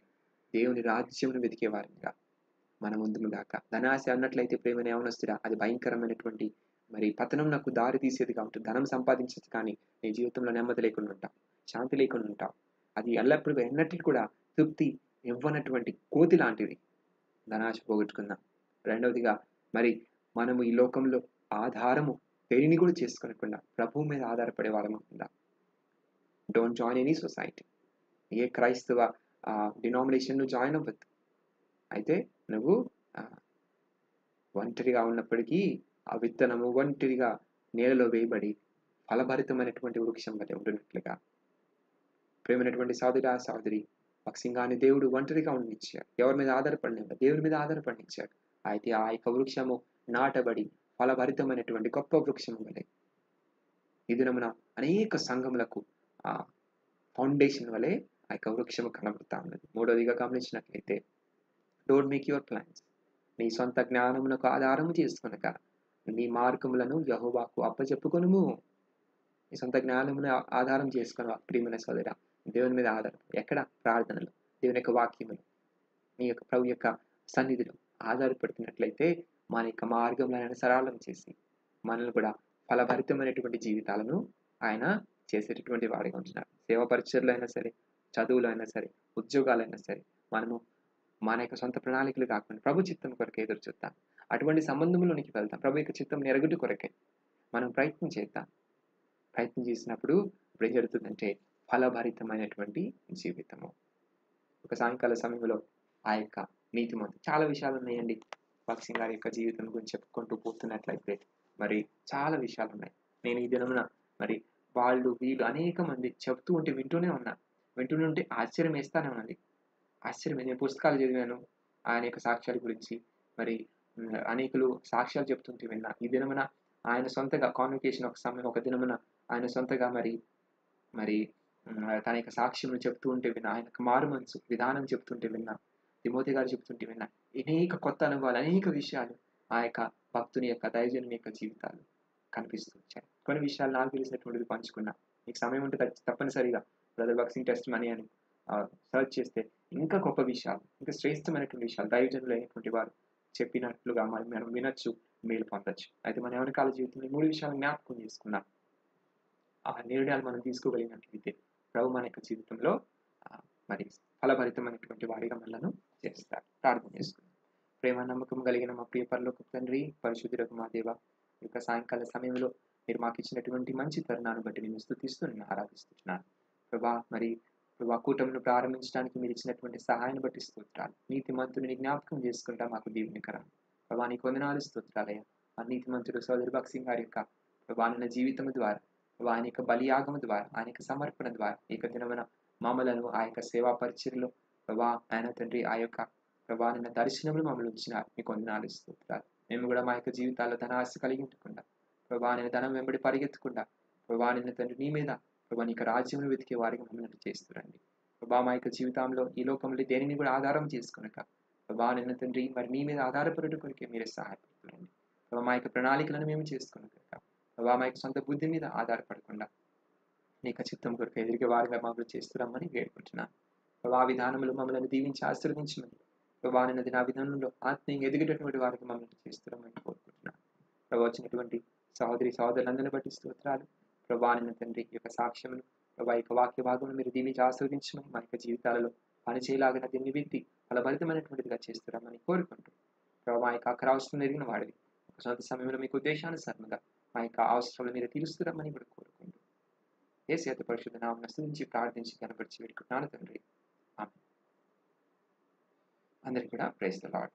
దేవుని రాజ్యమును వెతికే వారిగా మన ముందు దాకా. ధనాశ అన్నట్లయితే ప్రేమైన యవనస్తుడా, అది భయంకరమైనటువంటి మరి పతనం నాకు దారి తీసేదిగా ఉంటుంది. ధనం సంపాదించచ్చు కానీ నీ జీవితంలో నెమ్మది లేకుండా ఉంటావు, శాంతి లేకుండా ఉంటావు. అది ఎల్లప్పుడూ ఎన్నటికీ కూడా తృప్తి ఇవ్వనటువంటి కోతి లాంటిది. ధనాశ పోగొట్టుకుందాం. రెండవదిగా మరి మనము ఈ లోకంలో ఆధారము దేనిని కూడా చేసుకోనకుండా ప్రభువు మీద ఆధారపడే వాళ్ళము ఉందా. Don't join any society. ఏ క్రైస్తవ డినామినేషన్ నువ్వు జాయిన్ అవ్వద్దు. అయితే నువ్వు ఒంటరిగా ఉన్నప్పటికీ ఆ విత్తనము ఒంటరిగా నేలలో వేయబడి ఫలభరితమైనటువంటి వృక్షం వలె ఉంటున్నట్లుగా ప్రేమైనటువంటి సోదరి భక్సింగాని దేవుడు ఒంటరిగా ఉండనిచ్చాడు. ఎవరి మీద ఆధారపడిన దేవుని మీద ఆధారపడినిచ్చాడు. అయితే ఆ యొక్క వృక్షము నాటబడి ఫలభరితమైనటువంటి గొప్ప వృక్షం వలె ఈ దినమున అనేక సంఘములకు ఆ ఫౌండేషన్ వలె ఆ యొక్క వృక్షము కనబడుతా ఉన్నది. మూడవదిగా గమనించినట్లయితే, డోంట్ మేక్ యువర్ ప్లాన్స్. నీ సొంత జ్ఞానమునకు ఆధారము చేసుకొనక నీ మార్గములను యెహోవాకు అప్పచెప్పుకొనుము. నీ సొంత జ్ఞానమును ఆధారం చేసుకొని ప్రియమైన సోదర దేవుని మీద ఆధారపడి, ఎక్కడ? ప్రార్థనలు, దేవుని యొక్క వాక్యములు, నీ యొక్క ప్రభు యొక్క సన్నిధిలో ఆధారపడుతున్నట్లయితే మన యొక్క మార్గంలో ఆయన సరళం చేసి మనల్ని కూడా ఫలభరితమైనటువంటి జీవితాలను ఆయన చేసేటటువంటి వాడిగా ఉంటున్నారు. సేవా పరిచర్లు అయినా సరే, చదువులు అయినా సరే, ఉద్యోగాలైనా సరే, మనము మన యొక్క సొంత ప్రణాళికలు కాకుండా ప్రభు చిత్తం కొరకే ఎదురు చూద్దాం. అటువంటి సంబంధంలోనికి వెళ్తాం. ప్రభు యొక్క చిత్తం నెరగట్టు కొరకే మనం ప్రయత్నం చేద్దాం. ప్రయత్నం చేసినప్పుడు ఇప్పుడు ఏం జరుగుతుందంటే ఫలభరితమైనటువంటి జీవితము. ఒక సాయంకాల సమయంలో ఆ యొక్క నీతిమంతుడు, చాలా విషయాలు ఉన్నాయండి భక్సింగ్ గారి యొక్క జీవితం గురించి చెప్పుకుంటూ పోతున్నట్లయితే మరి చాలా విషయాలు ఉన్నాయి. నేను ఈ దినమున మరి వీళ్ళు అనేక మంది చెప్తూ ఉంటే వింటూనే ఉంటే ఆశ్చర్యం వేస్తానే ఉన్నది. ఆశ్చర్యం. నేను పుస్తకాలు చదివాను ఆయన యొక్క సాక్ష్యాల గురించి. మరి అనేకులు సాక్ష్యాలు చెప్తుంటే విన్నా. ఈ దినమున ఆయన సొంతగా కాన్వకేషన్ ఒక దినమున ఆయన సొంతగా మరి తన యొక్క సాక్ష్యం చెప్తూ ఉంటే విన్నా. ఆయన మారు మనసు విధానం చెప్తుంటే విన్నా. తిమోతి గారు చెప్తుంటే విన్నా. అనేక కొత్త అనుభవాలు, అనేక విషయాలు ఆ యొక్క భక్తుని యొక్క దైవజనుని యొక్క జీవితాలు కనిపిస్తూ వచ్చాయి. కొన్ని విషయాలు నాకు తెలిసినటువంటిది పంచుకున్నా. మీకు సమయం ఉంటే తప్పనిసరిగా బ్రదర్ భక్సింగ్ టెస్ట్ మనీ అని సర్చ్ చేస్తే ఇంకా గొప్ప విషయాలు, ఇంకా శ్రేష్టమైనటువంటి విషయాలు దైవజనులు అయినటువంటి వారు చెప్పినట్లుగా మనం వినొచ్చు, మేలు పొందొచ్చు. అయితే మన యవనకాల జీవితంలో 3 విషయాలు జ్ఞాపకం చేసుకున్నాం. ఆ నిర్ణయాలు మనం తీసుకోగలిగినట్లయితే ప్రభు మన యొక్క జీవితంలో మరి ఫలభరితమైనటువంటి వారిగా మనలను చేస్తారు. ప్రార్థన చేసుకుందాం. ప్రేమ నమ్మకం కలిగిన మా ప్రియ పరలోకపు తండ్రి, పరిశుద్ధులకు మా దేవ, ఈ యొక్క సాయంకాల సమయంలో మీరు మాకు ఇచ్చినటువంటి మంచి తరుణాన్ని బట్టి నేను స్తుతిస్తున్నాను, ఆరాధిస్తున్నాను. ప్రభా కూటమిని ప్రారంభించడానికి మీరు ఇచ్చినటువంటి సహాయాన్ని బట్టి స్తోత్రాలు. నీతిమంతుడిని జ్ఞాపకం చేసుకుంటా మాకు దీవెనకరం. ప్రభా నీకు వందనాలు, స్తోత్రాలయ్యా. ఆ నీతిమంతుడు సోదరు భక్సింగ్ గారి యొక్క ప్రభా నిన్న జీవితం ద్వారా, ఆయన యొక్క బలియాగము ద్వారా, ఆయన యొక్క సమర్పణ ద్వారా ఈ యొక్క దినమున మమ్మలను ఆ యొక్క సేవా పరిచర్లో ప్రభా ఆయన తండ్రి ఆ యొక్క ప్రభా నిన్న దర్శనములు మమ్మల్ని ఉంచినారు. మీకు వందనాలు, స్తోత్రాలు. మేము కూడా మా యొక్క జీవితాల్లో ధనాశ కలిగి ఉండకుండా, ప్రభా నేను ధనం వెంబడి పరిగెత్తకుండా, ప్రభా నిన్న తండ్రి నీ మీద ప్రభా నీకు రాజ్యమును వెతికే వారికి మమ్మల్ని చేస్తురండి. ప్రభా మా యొక్క జీవితంలో ఈ లోకంలో దేనిని కూడా ఆధారం చేసుకునక ప్రభా నిన్న తండ్రి మరి మీ మీద ఆధారపడటం కొరికే మీరే సహాయపడుతురండి. ప్రభా మా యొక్క ప్రణాళికలను మేము చేసుకున్నాక ప్రభా మా యొక్క సొంత బుద్ధి మీద ఆధారపడకుండా నీకు చిత్తం కొరకు ఎదిరిగే వారిగా మమ్మల్ని చేస్తున్నామని వేడుకుంటున్నాను. ప్రభా విధానములు మమ్మల్ని దీవించి ఆశీర్వదించమని ప్రభా నిన్న దిన విధానంలో ఆత్మీయంగా ఎదిగేటటువంటి వారికి మమ్మల్ని చేస్తున్నామని కోరుకుంటున్నాను. ప్రభా వచ్చినటువంటి సహోదరి సహోదరులందరిని బట్టి స్తోత్రాలు. ప్రభా నిన్న తండ్రి ఈ యొక్క సాక్ష్యమును ప్రభా యొక్క వాక్య భాగమును మీరు దీవించి ఆస్వాదించమని మా యొక్క జీవితాలలో పనిచేయలాగిన దీన్ని విత్తి ఫలభరితమైనటువంటిదిగా చేస్తున్నామని కోరుకుంటూ ప్రభా మా యొక్క అక్కర అవసరం ఎరిగిన వాడివి ఒక సొంత సమయంలో మీకు ఉద్దేశానుసారంగా మా యొక్క అవసరాలు మీరు తీరుస్తున్నామని కూడా కోరుకుంటూ యేసు పరిశుద్ధ నామమున స్తుతించి ప్రార్థించి కనపరిచి పెట్టుకుంటున్నాను తండ్రి. ఆమేన్. అందరికీ కూడా ప్రైజ్ ది లార్డ్.